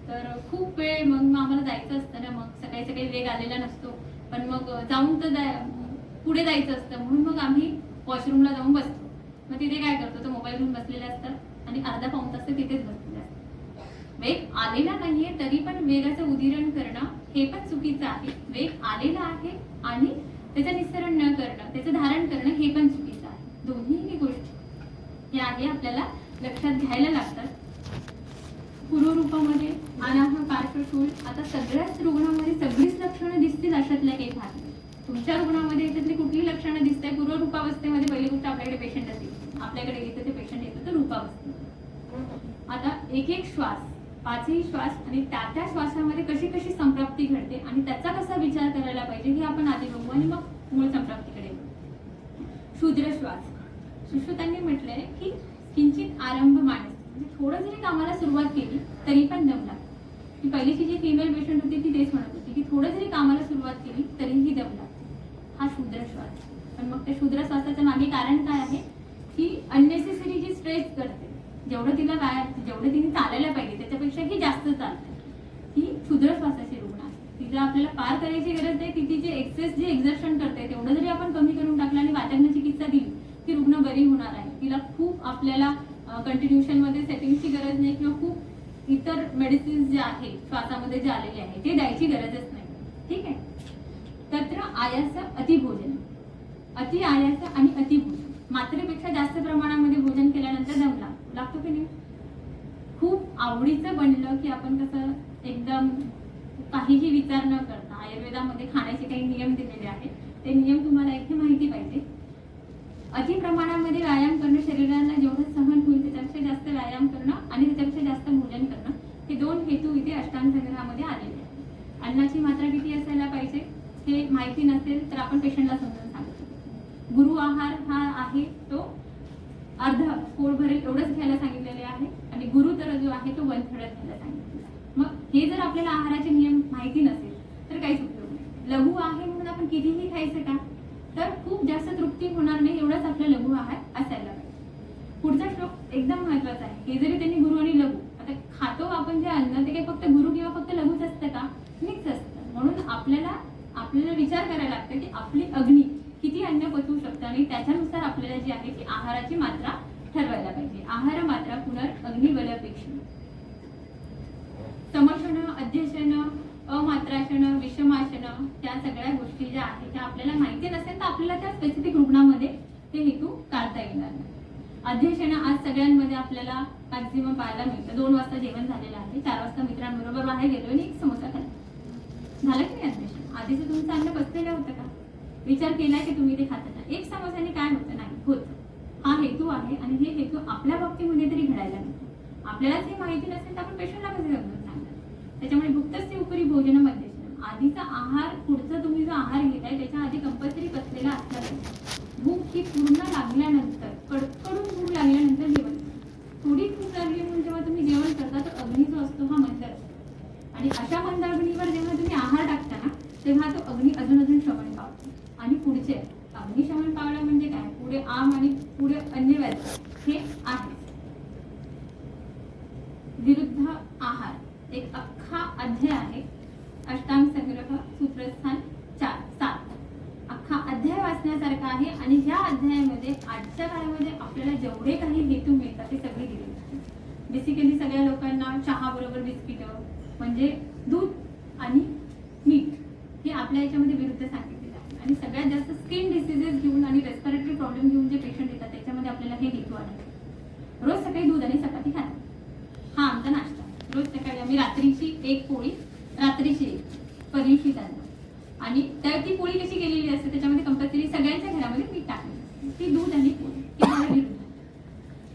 तर खूप वेळ मग आम्हाला जायचं असतं ना, मग सकाळी वेग आलेला नसतो पण मग जाऊन तर पुढे जायचं असतं म्हणून मग आम्ही वॉशरूमला जाऊन बसतो. मग तिथे काय करतो, तो मोबाईल घेऊन बसलेले असतात आणि अर्धा पाऊण तास तिथेच बसलेले असतात. वेग आलेला नाहीये तरी पण वेगाचं उदिरण करणं हे पण चुकीचं आहे. वेग आलेला आहे आणि त्याचं निस्सरण न करणं, त्याचं धारण करणं हे पण चुकीचं आहे. दोन्ही गोष्टी या आहे आपल्याला लक्षात घ्यायला लागतात. पूर्वरूपामध्ये अनाह पार्श्वशूल, आता सगळ्याच रुग्णांमध्ये सगळीच लक्षणं दिसतील अशातल्या काही भाग नाही. तुमच्या रुग्णामध्ये याच्यातली कुठली लक्षणं दिसते? पूर्वरूपावस्थेमध्ये पहिली गोष्ट आपल्याकडे पेशंट असेल, आपल्याकडे येतं ते पेशंट येतं तर रूपावस्थेत. आता एक एक श्वास, पाचही श्वास आणि त्या श्वासामध्ये कशी कशी संप्राप्ती घडते आणि त्याचा कसा विचार करायला पाहिजे हे आपण आधी बघू आणि मग मूळ संप्राप्तीकडे येऊ. शूद्र श्वास, सुश्रुतांनी म्हटलंय की किंचित आरंभ मानस, म्हणजे थोडं जरी कामाला सुरुवात केली तरी पण दम लागतो. ती पहिलीची जी फिमेल पेशंट होती ती तेच म्हणत होती की थोडं जरी कामाला सुरुवात केली तरीही दम लागतो. हा शूद्र श्वास. पण मग त्या शूद्र श्वासाच्या मागे कारण काय आहे की अननेसेसरी जी स्ट्रेच करते, जेवढं तिला जेवढं तिने चालायला पाहिजे त्याच्यापेक्षाही जास्त चालते, ही क्षुद्र श्वासाची रुग्ण आहे. तिला आपल्याला पार करायची गरज नाही. ती तिचे एक्सेस जे एक्झर्शन करते तेवढं जरी आपण कमी करून टाकलं आणि वातावरण चिकित्सा दिली ती रुग्ण बरी होणार आहे. तिला खूप आपल्याला कंटिन्युएशन मध्ये सेटिंगची गरज नाही किंवा खूप इतर मेडिसिन्स जे आहे श्वासामध्ये जे आलेले आहे ते द्यायची गरजच नाही. ठीक आहे. तत्र आयास अतिभोजन, अति आयास आणि अतिभोजन, मात्रेपेक्षा जास्त प्रमाणामध्ये भोजन केल्यानंतर दम लागतो की नाही. खूप आवडीचं बनलं की आपण कसं एकदम काहीही विचार न करता, आयुर्वेदामध्ये खाण्याचे काही नियम दिलेले आहेत, ते नियम तुम्हाला इथे माहिती पाहिजे. अति प्रमाणामध्ये व्यायाम करणं, शरीराला जेवढं सहन होईल त्याच्यापेक्षा जास्त व्यायाम करणं आणि त्याच्यापेक्षा जास्त भोजन करणं, हे दोन हेतू इथे अष्टांग संग्रहामध्ये आलेले आहेत. अन्नाची मात्रा किती असायला पाहिजे हे माहिती नसेल तर आपण पेशंटला समजून सांगतो. गुरु आहार हा आहे तो अर्ध पोट भरेल एवढंच घ्यायला सांगितलेले आहे आणि गुरुतर जो आहे तो 1/3 घ्यायला सांगितलेला आहे. मग हे जर आपल्याला आहाराचे नियम माहिती नसेल तर काहीच उपयोग नाही. लघु आहे म्हणून आपण कितीही खायचं का, तर खूप जास्त तृप्ती होणार नाही, एवढाच आपला लघु आहार असायला पाहिजे. पुढचा श्लोक एकदम महत्वाचा आहे. हे जरी त्यांनी गुरु आणि लघु, आता खातो आपण जे अन्न ते काही फक्त गुरु किंवा फक्त लघुच असतं का, मिक्स असतं. म्हणून आपल्याला विचार करायला लागतं की आपली अग्नी किती अन्न पचवू शकतं आणि त्याच्यानुसार आपल्याला जी आहे ती आहाराची मात्रा ठरवायला पाहिजे. आहार मात्रा पुनर अग्निबलापेक्षा समशन, अध्यशन, अमात्राशन, विषमाशन, त्या सगळ्या गोष्टी ज्या आहेत त्या आपल्याला माहिती नसेल तर आपल्याला त्या स्पेसिफिक रुग्णामध्ये ते हेतू काढता येणार नाही. अध्यशन आज सगळ्यांमध्ये आपल्याला मॅक्झिमम पाहायला मिळतं. 2 वाजता जेवण झालेलं आहे, 4 वाजता मित्रांबरोबर बाहेर गेलो आणि 1 समोसा खाल्ला. झालं की नाही अध्यशन? आधीच तुमचं अन्न पचलेलं होतं का? विचार केलाय की तुम्ही ते खाता? 1 समोसाने काय होतं? नाही होत. हा हेतू आहे आणि हे हेतू आपल्या बाबतीमध्ये तरी घडायला नको. आपल्यालाच हे माहिती नसेल तर आपण पेशंटला कसं समजून सांगणार? त्याच्यामुळे भुक्तस्य उपरी भोजनम अध्यशन, आधीचा आहार, पुढचा तुम्ही जो आहार घेताय त्याच्या आधी कंपल्सरी पचलेला असला पाहिजे. भूक ही पूर्ण लागल्यानंतर, कडकडून भूक लागल्यानंतर जेवण. थोडी भूक लागली म्हणून जेव्हा तुम्ही जेवण करता तर अग्नी जो असतो हा मंद असतो आणि अशा मंद अग्नीवर जेव्हा तुम्ही आहार टाकता ना तेव्हा तो अग्नी अजून शमन पावतो. आणि पुढचे अग्निशमन पावलं म्हणजे काय, पुढे आम आणि पुढे अन्य व्याध हे आहे. विरुद्ध आहार एक अख्खा अध्याय आहे. अष्टांग संग्रह सूत्रस्थान 4-7 अख्खा अध्याय वाचण्यासारखा आहे आणि ह्या अध्यायामध्ये आजच्या काळामध्ये आपल्याला जेवढे काही हेतू मिळतात ते सगळे दिलेले आहेत. बेसिकली सगळ्या लोकांना चहा बरोबर बिस्किट म्हणजे दूध आणि मीठ हे आपल्या याच्यामध्ये विरुद्ध सांगितलेलं आहे. आणि सगळ्यात जास्त स्किन डिसीजेस घेऊन आणि रेस्पिरेटरी प्रॉब्लेम घेऊन जे पेशंट येतात त्याच्यामध्ये आपल्याला हे हेतू आहे. रोज सकाळी दूध आणि चपाती खाणं हा आमचा नाश्ता. रोज सकाळी आम्ही रात्रीची 1 पोळी, रात्रीची 1, परिशित अन्न आणि ती पोळी कशी केलेली असते त्याच्यामध्ये कंपल्सरी सगळ्यांच्या घरामध्ये मीठ टाकलेलं, ती दूध आणि पोळी. हे विरुद्ध.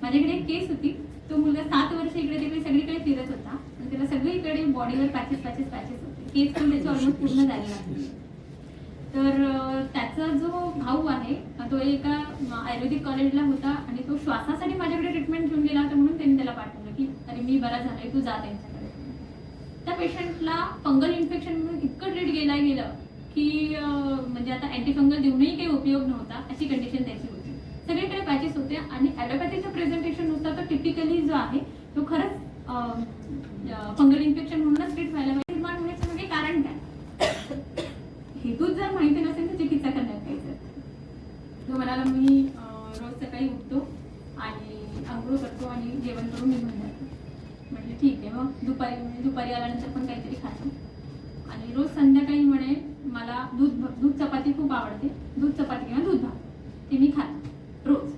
माझ्याकडे एक केस होती, तो मुलगा 7 वर्ष इकडे तिकडे सगळीकडे फिरत होता आणि त्याला सगळीकडे बॉडीवर पॅचेस होते. केस पण त्याची ऑलमोस्ट पूर्ण झालेला आहे. तर त्याचा जो भाऊ आहे तो एका आयुर्वेदिक कॉलेजला होता आणि तो श्वासासाठी माझ्याकडे ट्रीटमेंट घेऊन गेला होता म्हणून त्यांनी त्याला पाठवलं की अरे मी बरा झालोय, तू जा त्यांच्याकडे. त्या पेशंटला फंगल इन्फेक्शन म्हणून इतकं ट्रीट गेलं की म्हणजे आता अँटीफंगल देऊनही काही उपयोग नव्हता अशी कंडिशन त्याची होती. सगळीकडे पॅचेस होते आणि ॲलोपॅथीचं प्रेझेंटेशन नुसतं तर टिपिकली जो आहे तो खरंच फंगल इन्फेक्शन म्हणूनच ट्रीट व्हायला पाहिजे. निर्माण होण्याचं म्हणजे कारण काय, हेतूच जर माहिती नसेल तर चिकित्सा करण्यात पाहिजे. तो म्हणाला मी रोज सकाळी उठतो आणि आंघोळ करतो आणि जेवण करून निघून जातो. म्हटलं ठीक आहे. मग दुपारी आल्यानंतर पण काहीतरी खातो. आणि रोज संध्याकाळी म्हणे मला दूध चपाती खूप आवडते, दूध चपाती किंवा दूध भात ते मी खातो रोज.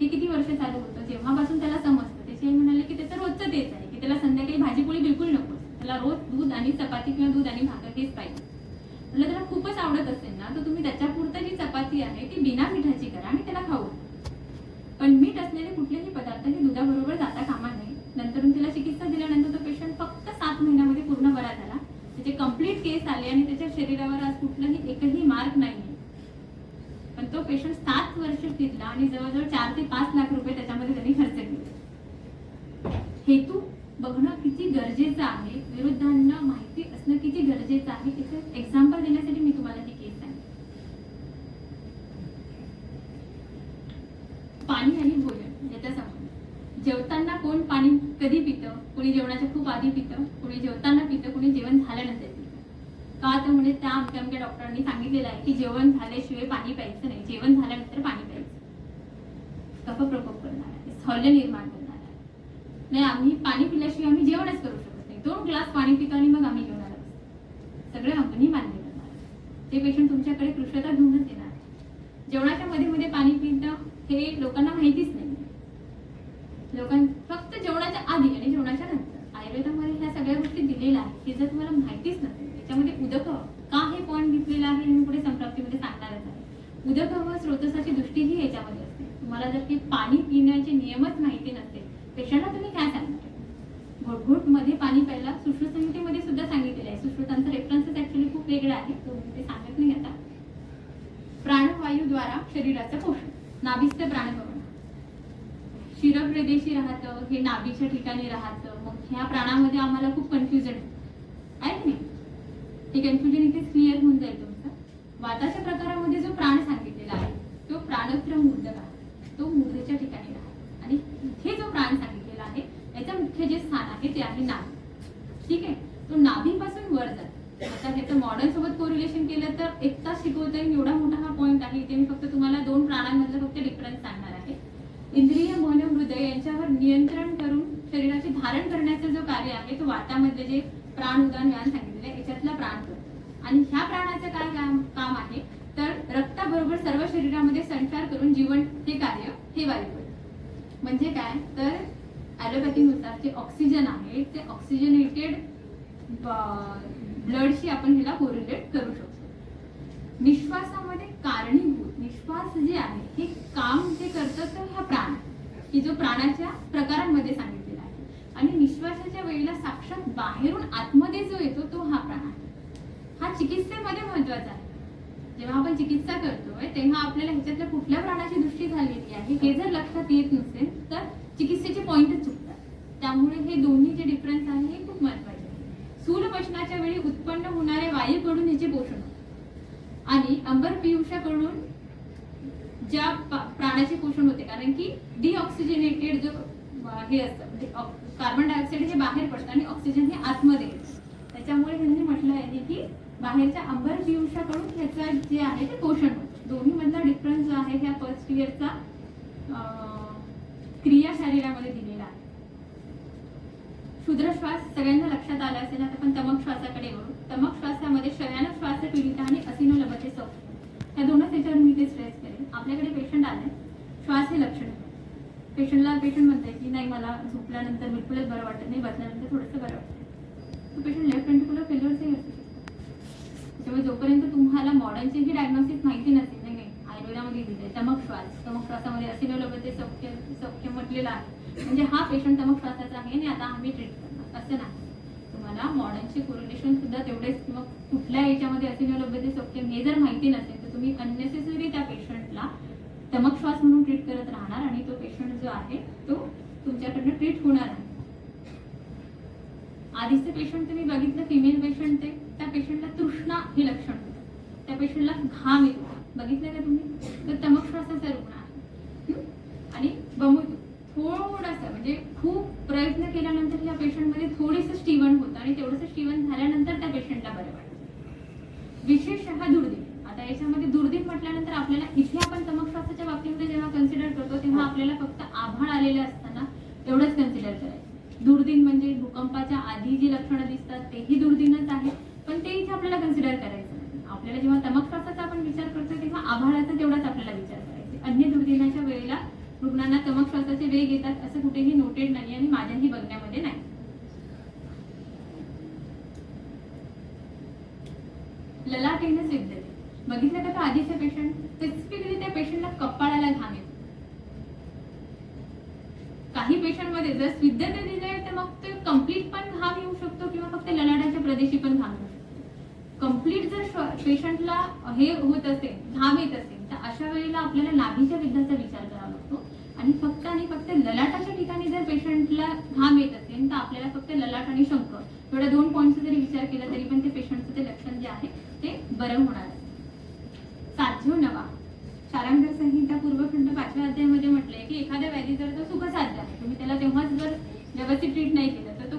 हे किती वर्ष चालू होतं. जेव्हापासून त्याला समजतं त्याची आई म्हणाले की त्याचं रोजचं तेच आहे की त्याला संध्याकाळी भाजीपोळी बिलकुल नको, त्याला रोज दूध आणि चपाती किंवा दूध आणि भाकर हेच पाहिजे. म्हटलं त्याला खूपच आवडत असेल ना तर तुम्ही त्याच्यापुरतं जी चपाती आहे ती बिना मिठाची करा आणि त्याला खाऊ. पण मीठ असलेले कुठलेही पदार्थ हे दुधाबरोबर जाता कामा नये. नंतर तिला चिकित्सा दिल्यानंतर तो पेशंट फक्त 7 महिन्यामध्ये पूर्ण बरा झाला. त्याचे कंप्लीट केस आले आणि त्याच्या शरीरावर आज कुठलाही एकही मार्क नाही. पण तो पेशंट 7 वर्ष टिकला आणि जवळजवळ 4 ते 5 लाख रुपये त्याच्यामध्ये त्यांनी खर्च केले. हेतू बघणं किती गरजेचं आहे, विरुद्धांना माहिती असणं किती गरजेचं आहे. त्याचं एक्झाम्पल देण्यासाठी मी तुम्हाला ही केस सांगितली. पाणी आणि भोजन याचा संबंध. जेवताना कोण पाणी कधी पितं, कोणी जेवणाच्या खूप आधी पितं, कोणी जेवताना पितं, कोणी जेवण झाल्यानंतर पितं. का तर म्हणजे त्या आमच्या डॉक्टरांनी सांगितलेलं आहे की जेवण झाल्याशिवाय पाणी प्यायचं नाही, जेवण झाल्यानंतर पाणी प्यायचं. कफ प्रकोप करणार आहे, स्थौल्य निर्माण करणार आहे. नाही आम्ही पाणी पिल्याशिवाय आम्ही जेवणच करू शकत नाही. 2 ग्लास पाणी पितो आणि मग आम्ही जेवणार आहोत. सगळे अंगणी मान्य करणार. ते पेशंट तुमच्याकडे कृशता घेऊनच येणार. जेवणाच्या मध्ये पाणी पिणं हे लोकांना माहितीच नाही. फक्त जेवणाच्या आधी आणि जेवणाच्या नंतर आयुर्वेदामध्ये ह्या सगळ्या गोष्टी दिलेल्या आहेत. हे जर तुम्हाला माहितीच नसेल त्याच्यामध्ये उदक का हे पॉईंट घेतलेला आहे मी पुढे संप्राप्तीमध्ये सांगणारच आहे. उदक व स्रोतसाची दृष्टी ही याच्यामध्ये असते. तुम्हाला जर की पाणी पिण्याचे नियमच माहिती नसतील पेशंटला तुम्ही काय सांगणार. घोटघोट मध्ये पाणी प्यायला सुश्रुत संहितेमध्ये सुद्धा सांगितलेलं आहे. सुश्रुतांचा रेफरन्सेस ऍक्च्युली खूप वेगळा आहे, तो ते सांगत नाही आता. प्राणवायूद्वारा शरीराचं पोषण. नाभिस्थ प्राणभवन शिरप्रदेशी राहतं, हे नाभीच्या ठिकाणी राहतं. मग ह्या प्राणामध्ये आम्हाला खूप कन्फ्युजन आहे की नाही. हे कन्फ्युजन इथेच क्लिअर होऊन जाईल तुमचं. वाताच्या प्रकारामध्ये जो प्राण सांगितलेला आहे तो प्राणत्र मूर्धक आहे, तो मूर्धेच्या ठिकाणी राहतो. आणि इथे जो प्राण सांगितलेला आहे याचं मुख्य जे स्थान आहे ते आहे नाभी. ठीक आहे, तो नाभीपासून वर जातो. आता ह्याचं मॉडर्न सोबत कोरिलेशन केलं तर एक तास शिकवता येईल एवढा मोठा हा पॉईंट आहे. इथे मी फक्त तुम्हाला 2 प्राणांमधलं फक्त डिफरन्स सांगणार आहे. इंद्रिय मन हृदय यांच्यावर नियंत्रण करून शरीराचे धारण करण्याचं जो कार्य आहे तो वातामधले जे प्राण उदान व्यान सांगितलेले याच्यातला प्राण करतो. आणि ह्या प्राणाचं काय काम आहे तर रक्ताबरोबर सर्व शरीरामध्ये संचार करून जीवन हे कार्य हे वायू करतो. म्हणजे काय तर ॲलोपॅथीनुसार जे ऑक्सिजन आहे ते ऑक्सिजनेटेड ब्लडशी आपण ह्याला कोरिलेट करू शकतो. निश्वासामध्ये कारणीभूत निश्वास जे आहे हे काम जे करतं तर हा प्राण की जो प्राणाच्या प्रकारांमध्ये सांगितलेला आहे. आणि निश्वासाच्या वेळेला साक्षात बाहेरून आतमध्ये जो येतो तो हा प्राण आहे. हा चिकित्सेमध्ये महत्वाचा आहे. जेव्हा आपण चिकित्सा करतोय तेव्हा आपल्याला ह्याच्यातल्या कुठल्या प्राणाची दृष्टी झालेली आहे हे जर लक्षात येत नसेल तर चिकित्सेचे पॉइंटच चुकतात. त्यामुळे हे दोन्ही जे डिफरन्स आहे हे खूप महत्वाचे आहे. स्थूल पचनाच्या वेळी उत्पन्न होणाऱ्या वायूकडून ह्याचे पोषण होते आणि अंबर पियुषाकडून ज्या प्राणाचे पोषण होते. कारण की डिऑक्सिजनेटेड जो हे असतं म्हणजे कार्बन डायऑक्साईड हे बाहेर पडतं आणि ऑक्सिजन हे आतमध्ये येतं. त्याच्यामुळे त्यांनी म्हटलं आहे की बाहेरच्या अंबर पियुषाकडून ह्याचं जे आहे ते पोषण होतं. दोन्ही मधला डिफरन्स जो आहे ह्या फर्स्ट इयरचा क्रिया शरीरामध्ये दिलेला आहे. क्षुद्र श्वास सगळ्यांना लक्षात आला असेल. आता आपण तमक श्वासाकडे वळू. तमक श्वासामध्ये शयन श्वास पीडित आणि असिनोलबते सौख्य ह्या दोनच याच्यावर मी ते स्ट्रेस करेन. आपल्याकडे पेशंट आले, श्वास हे लक्षण पेशंट म्हणतंय की नाही मला झोपल्यानंतर बिलकुलच बरं वाटत नाही, बसल्यानंतर थोडंसं बरं वाटतं. तो पेशंट लेफ्ट वेंट्रिक्युलर फेल्युअरचंही असू शकतो. त्याच्यामुळे जोपर्यंत तुम्हाला मॉडर्नची डायग्नोसिस माहिती नसेल नाही आयुर्वेदामध्ये दिले तमक श्वासामध्ये असिनोलबते सौख्य म्हटलेलं आहे. म्हणजे हा पेशंट तमक श्वासाचा आहे आणि आता आम्ही ट्रीट करणार असं नाही. तुम्हाला मॉडर्नचे कोरिलेशन सुद्धा तेवढेच मग कुठल्या याच्यामध्ये असिनोलबते सौख्य हे जर माहिती नसेल तर तुम्ही अननेसेसरी त्या पेशंटला तमक श्वास म्हणून ट्रीट करत राहणार आणि तो पेशंट जो आहे तो तुमच्याकडनं ट्रीट होणार आहे. आधीचे पेशंट तुम्ही बघितलं फिमेल पेशंट ते त्या पेशंटला तृष्णा हे लक्षण होतं, त्या पेशंटला घाम येतो बघितलं का तुम्ही. तर तमक श्वासाचा रुग्ण आहे आणि बमुत थोडासा म्हणजे खूप प्रयत्न केल्यानंतर या पेशंटमध्ये थोडीसं स्टीवन होतं आणि तेवढंसं स्टीवन झाल्यानंतर त्या पेशंटला बरं वाटतं. विशेषतः दुर्दीप. आता याच्यामध्ये दुर्दीप म्हटल्यानंतर आपल्याला इथे आपण तमक श्वासाच्या बाबतीमध्ये जेव्हा कन्सिडर करतो तेव्हा आपल्याला फक्त आभाळ आलेलं असताना एवढंच कन्सिडर करायचं. दुर्दिन म्हणजे भूकंपाच्या आधी जी लक्षणं दिसतात तेही दुर्दिनच आहे, पण ते इथे आपल्याला कन्सिडर करायचं नाही. आपल्याला जेव्हा तमक श्वासाचा आपण विचार करतो तेव्हा आभाळाचा तेवढाच आपल्याला विचार करायचा. अन्य दुर्दिनाच्या वेळेला रुग्णांना तमक श्वासाचे वेग येतात असं कुठेही नोटेड नाही आणि माझ्याही बघण्यामध्ये नाही. ललाटेने सिद्धते बघितलं का? आधीचे पेशंट स्पेसिफिकली त्या पेशंटला कपाळाला घाम येतो. काही पेशंट मध्ये जर स्विद्धते दिले तर मग ते कम्प्लीट पण घाम येऊ शकतो किंवा फक्त ललाटाच्या प्रदेशी पण घाम येऊ शकतो. कम्प्लीट जर पेशंटला हे होत असेल, घाम येत असेल, तर अशा वेळेला आपल्याला नाभीच्या विद्धाचा विचार करावा लागतो आणि फक्त ललाटाच्या ठिकाणी जर पेशंटला घाम येत असेल तर आपल्याला फक्त ललाट आणि शंख एवढ्या 2 पॉईंटचा जरी विचार केला तरी पण ते पेशंटचं ते लक्षण जे आहे ते बरं होणार आहे. साध्यो नवा शारांगण संहिता पूर्वखंड 5व्या अध्यायामध्ये म्हटलंय की एखाद्या व्याधी जर तो सुखसाध्य आहे, तुम्ही त्याला तेव्हाच जर व्यवस्थित ट्रीट नाही केलं तर तो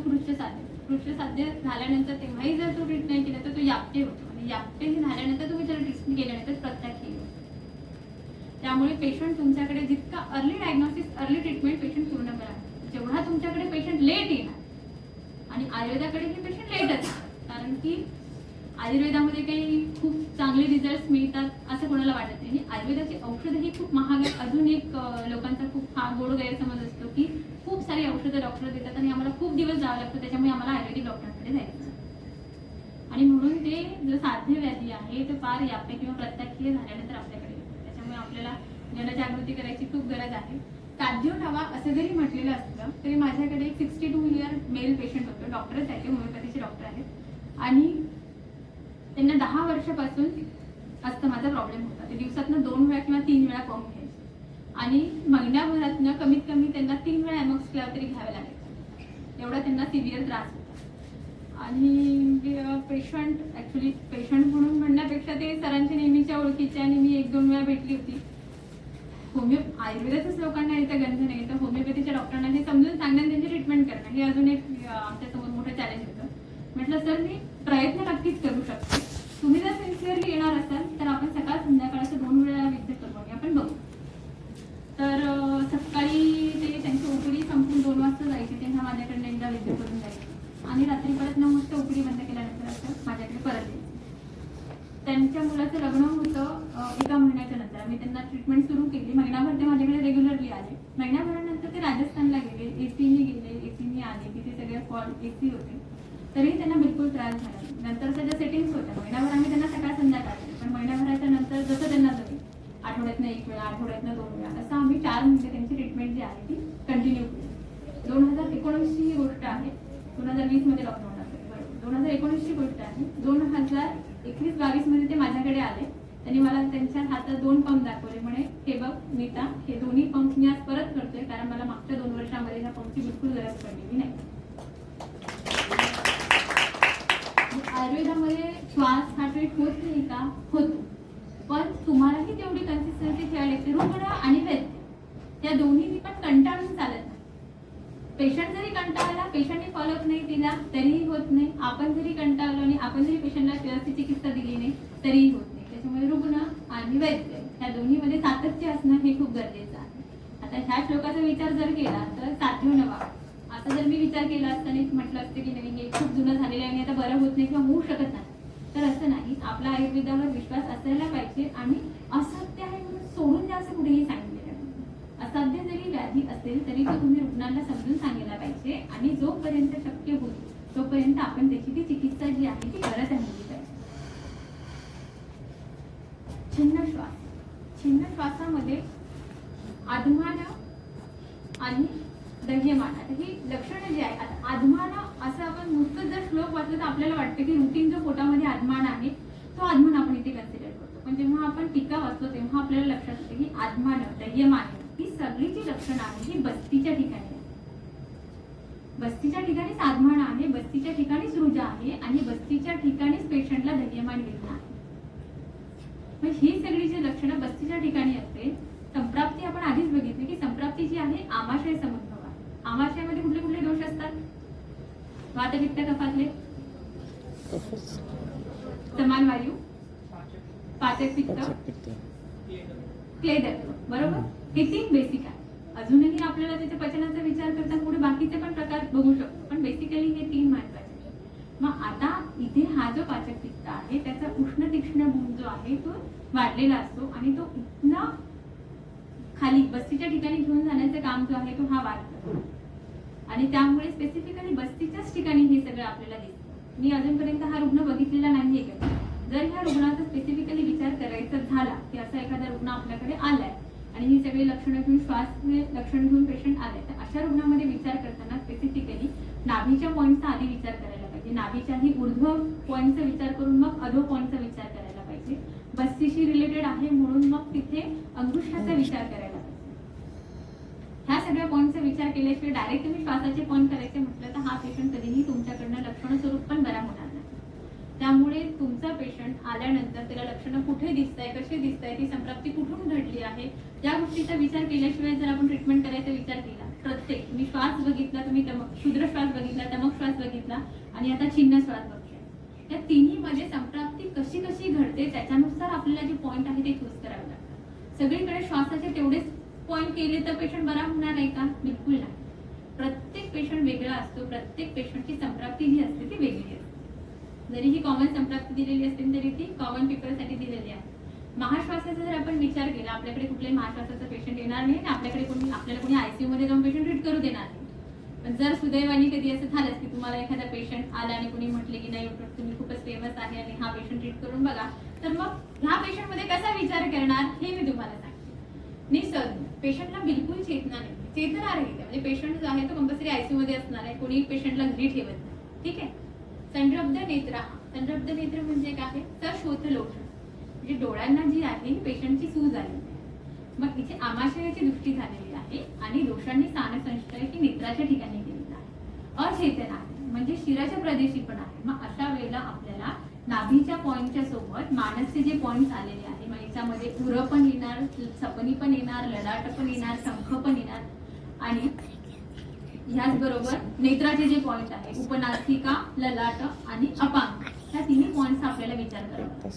कृष्ठसाध्य झाल्यानंतर तेव्हाही जर तो ट्रीट नाही केला तर तो याप्ते होतो आणि याप्ते झाल्यानंतर तुम्ही त्याला ट्रीटमेंट केल्यानंतर प्रत्याख्यान होतो. त्यामुळे पेशंट तुमच्याकडे जितका early diagnosis, early treatment patient पूर्ण करा. जेवढा तुमच्याकडे पेशंट लेट येणार आणि आयुर्वेदाकडे हे पेशंट लेटच येतात, कारण की आयुर्वेदामध्ये काही खूप चांगले रिझल्ट मिळतात असं कोणाला वाटत नाही. आयुर्वेदाची औषधं ही खूप महाग आहेत. अजून एक लोकांचा खूप हा गोड गैरसमज असतो की खूप सारी औषधं डॉक्टर देतात आणि आम्हाला खूप दिवस जावं लागतं, त्याच्यामुळे आम्हाला आयुर्वेदिक डॉक्टरांकडे जायचं. आणि म्हणून ते जो साध्य व्याधी आहे ते फार याप्य किंवा प्रत्याख्य झाल्यानंतर आपल्याकडे येतं. त्याच्यामुळे आपल्याला जनजागृती करायची खूप गरज आहे. साध्यो नवा असं जरी म्हटलेलं असलं तरी माझ्याकडे एक 62 इयर मेल पेशंट होतं. डॉक्टरच आहे, होमिओपॅथीचे डॉक्टर आहेत आणि त्यांना 10 वर्षापासून अस्थमाचा प्रॉब्लेम होता. ते दिवसातनं 2 वेळा किंवा 3 वेळा पंप घ्यायचे आणि महिन्याभरातनं कमीत कमी त्यांना 3 वेळा एमॉक्स तरी घ्यावे लागायचे. एवढा त्यांना सिव्हिअर त्रास होता. आणि पेशंट म्हणून म्हणण्यापेक्षा ते सरांच्या नेहमीच्या ओळखीचे आणि मी 1-2 वेळा भेटली होती. आयुर्वेदाच्याच लोकांना इथं गंध नाही, तर होमिओपॅथीच्या डॉक्टरांना हे समजून सांगणं आणि त्यांची ट्रीटमेंट करणं हे अजून एक आमच्यासमोर मोठं चॅलेंज होतं. म्हटलं सर मी प्रयत्न नक्कीच करू शकते, तुम्ही जर सिन्सिअरली येणार असाल तर आपण सकाळ संध्याकाळचं 2 वेळा विजिट करू, आपण बघू. तर सकाळी ते त्यांची ओपीडी संपून 2 वाजता जायची, तेव्हा माझ्याकडे एकदा विजिट करून जायची आणि रात्री परत 9 वाजता ओपीडी बंद केल्यानंतर असं माझ्याकडे परत यायची. त्यांच्या मुलाचं लग्न होतं 1 महिन्याच्या नंतर आम्ही त्यांना ट्रीटमेंट सुरू केली. महिनाभर ते माझ्याकडे रेग्युलरली आले. महिनाभरानंतर ते राजस्थानला गेले, एसीनी गेले, एसीनी आले, तिथे सगळे फॉल एसी होते, तरी त्यांना बिलकुल त्रास झाला. नंतरच्या ज्या सेटिंग्स होत्या, महिनाभर आम्ही त्यांना सकाळ संध्याकाळ केली, पण महिनाभराच्या नंतर जसं त्यांना जमेल, आठवड्यातनं 1 वेळा, आठवड्यातनं 2 वेळा, असं आम्ही 4 महिने त्यांची ट्रीटमेंट जी आहे ती कंटिन्यू केली. 2019 ची गोष्ट आहे, 2020 मध्ये लॉकडाऊन असेल, बरोबर 2019 ची गोष्ट आहे. 2021-22 मध्ये ते माझ्याकडे आले. त्यांनी मला त्यांच्या हातात 2 पंप दाखवले, म्हणे हे बघ नीता, हे दोन्ही पंप मी आज परत करतोय कारण मला मागच्या 2 वर्षामध्ये ह्या पंपची बिलकुल गरज पडलेली नाही. आयुर्वेदामध्ये श्वास हा ट्रीट होत नाही का? होतो, पण तुम्हालाही तेवढी कन्सिस्टन्सी ठेवायला लागते. रुग्ण आणि वैद्य या दोन्ही पण कंटाळून चालत नाही. पेशंट जरी कंटाळला, पेशंटने फॉलोअप नाही दिला तरीही होत नाही. आपण जरी कंटाळलो आणि आपण जरी पेशंटला व्यवस्थित चिकित्सा दिली नाही तरीही होत नाही. त्याच्यामुळे रुग्ण आणि वैद्य या दोन्हीमध्ये सातत्य असणं हे खूप गरजेचं आहे. आता ह्या श्लोकाचा विचार जर केला तर साध्यो नवा असं जर मी विचार केला असता आणि म्हटलं असतं की नाही हे खूप जुनं झालेलं आहे आणि आता बरं होत नाही किंवा होऊ शकत नाही, तर असं नाही. आपला आयुर्वेदावर विश्वास असायला पाहिजे आणि असत्य आहे म्हणून सोडून द्या असं कुठेही सांगितलेलं नाही. असाध्य जरी व्याधी असेल तरी तो तुम्ही रुग्णांना समजून सांगायला पाहिजे आणि जोपर्यंत शक्य होईल तोपर्यंत आपण त्याची ती चिकित्सा जी आहे ती करत राहिली पाहिजे. छिन्न श्वासामध्ये आधमान आणि दह्यमान, आता ही लक्षणं जी आहे. आता आधमान असं आपण नुसतं जर श्लोक वाचलं तर आपल्याला वाटतं की रुटीन जो पोटामध्ये आधमान आहे तो आधमान आपण इथे कन्सिडर करतो, पण जेव्हा आपण टीका वाचतो तेव्हा आपल्याला लक्षात येतं की आधमान, दह्यमान ही सगळी जी लक्षणं आहे ही बस्तीच्या ठिकाणी आहे. बस्तीच्या ठिकाणीच आधमान आहे, बस्तीच्या ठिकाणीच रुजा आहे आणि बस्तीच्या ठिकाणीच पेशंटला दह्यमान वेदना आहे. मग ही सगळी जी लक्षणं बस्तीच्या ठिकाणी असते. संप्राप्ती आपण आधीच बघितली की संप्राप्ती जी आहे आमाशय समुद्भव आहे. आमाशयामध्ये कुठले कुठले दोष असतात? वात पित्त कफातले, समान वायू, पाचक पित्त, क्लेदर, बरोबर. हे 3 बेसिक आहे. अजूनही आपल्याला त्याच्या पचनाचा विचार करता पुढे बाकीचे पण प्रकार बघू शकतो, पण बेसिकली हे 3 महत्वाचे. मग आता इथे हा जो पाचक पित्त आहे त्याचा उष्ण तीक्ष्ण गुण जो आहे तो वाढलेला असतो आणि तो इतना खाली बस्तीच्या ठिकाणी घेऊन जाण्याचं काम जो आहे तो हा वाढ करतो आणि त्यामुळे स्पेसिफिकली बस्तीच्याच ठिकाणी हे सगळं आपल्याला दिसतं. मी अजूनपर्यंत हा रुग्ण बघितलेला नाहीये का. जर ह्या रुग्णाचा स्पेसिफिकली विचार करायचा झाला की असा एखादा रुग्ण आपल्याकडे आलाय आणि ही सगळी लक्षणं घेऊन लक्षण घेऊन पेशंट आले, तर अशा रुग्णामध्ये विचार करताना स्पेसिफिकली नाभीच्या पॉईंटचा आधी विचार करायला पाहिजे. नाभीच्याही ऊर्ध्व पॉईंटचा विचार करून मग अधो पॉईंटचा विचार करायला पाहिजे. बस्तीशी रिलेटेड आहे म्हणून मग तिथे अंगुष्ठाचा विचार करायला पाहिजे. ह्या सगळ्या पॉईंटचा विचार केल्याशिवाय डायरेक्ट तुम्ही श्वासाचे पॉईंट करायचे म्हटलं तर हा पेशंट कधीही तुमच्याकडनं लक्षण स्वरूप पण बरा होणार नाही. त्यामुळे तुमचा पेशंट आल्यानंतर त्याला लक्षणं कुठे दिसताय, कसे दिसताय, ती संप्राप्ती कुठून घडली आहे, या गोष्टीचा विचार केल्याशिवाय जर आपण ट्रीटमेंट करायचा विचार केला, प्रत्येक तुम्ही श्वास बघितला, तुम्ही क्षुद्र श्वास बघितला, तमक श्वास बघितला आणि आता छिन्न श्वास बघताय, या तिन्ही मध्ये संप्राप्ती कशी कशी घडते त्याच्यानुसार आपल्याला जे पॉईंट आहे ते चूज करावे लागतात. सगळीकडे श्वासाचे तेवढेच पॉईंट केले तर पेशंट बरा होणार आहे का? बिलकुल नाही. प्रत्येक पेशंट वेगळा असतो, प्रत्येक पेशंटची संप्राप्ती जी असते ती वेगळी असते. जरी ही कॉमन संप्राप्ती दिलेली असते तरी ती कॉमन पीपलसाठी दिलेली आहे. महाश्वासाचा जर आपण विचार केला, आपल्याकडे कुठल्याही महाश्वासाचा पेशंट येणार नाही आणि आपल्याला कोणी आयसीयू मध्ये जाऊन पेशंट ट्रीट करू देणार नाही. पण जर सुदैवाने कधी असं झालं की तुम्हाला एखादा पेशंट आला आणि कोणी म्हटले की नाही तुम्ही खूपच फेमस आहे आणि हा पेशंट ट्रीट करून बघा, तर मग ह्या पेशंट मध्ये कसा विचार करणार हे मी तुम्हाला सांगते. निसर्ग पेशंटला बिलकुल चेतना नाही, चेतना राहील म्हणजे पेशंट जो आहे तो कंपल्सरी आयसीयू मध्ये असणार आहे, कोणी पेशंटला घरी ठेवत नाही. ठीक आहे. संरब्ध नेत्र, संरब्ध नेत्र म्हणजे काय? तर शोथ लोचन, म्हणजे डोळ्यांना जी आहे पेशंटची सूज आलेली आहे. मग इथे आमाशयाची दृष्टी झालेली आहे आणि दोषांनी स्थानसंशय की नेत्राच्या ठिकाणी केलेला आहे. अचेतन आहे म्हणजे शिराच्या प्रदेशी पण आहे. मग अशा वेळेला आपल्याला नाभीच्या पॉईंटच्या सोबत मानसचे जे पॉईंट आलेले आहे, मग याच्यामध्ये उर पण येणार, सपनी पण येणार, ललाट पण येणार, शंख पण येणार आणि ह्याच बरोबर नेत्राचे जे पॉईंट आहे उपनासिका, ललाट आणि अपांग, ह्या तिन्ही पॉईंट्स आपल्याला विचार करावा.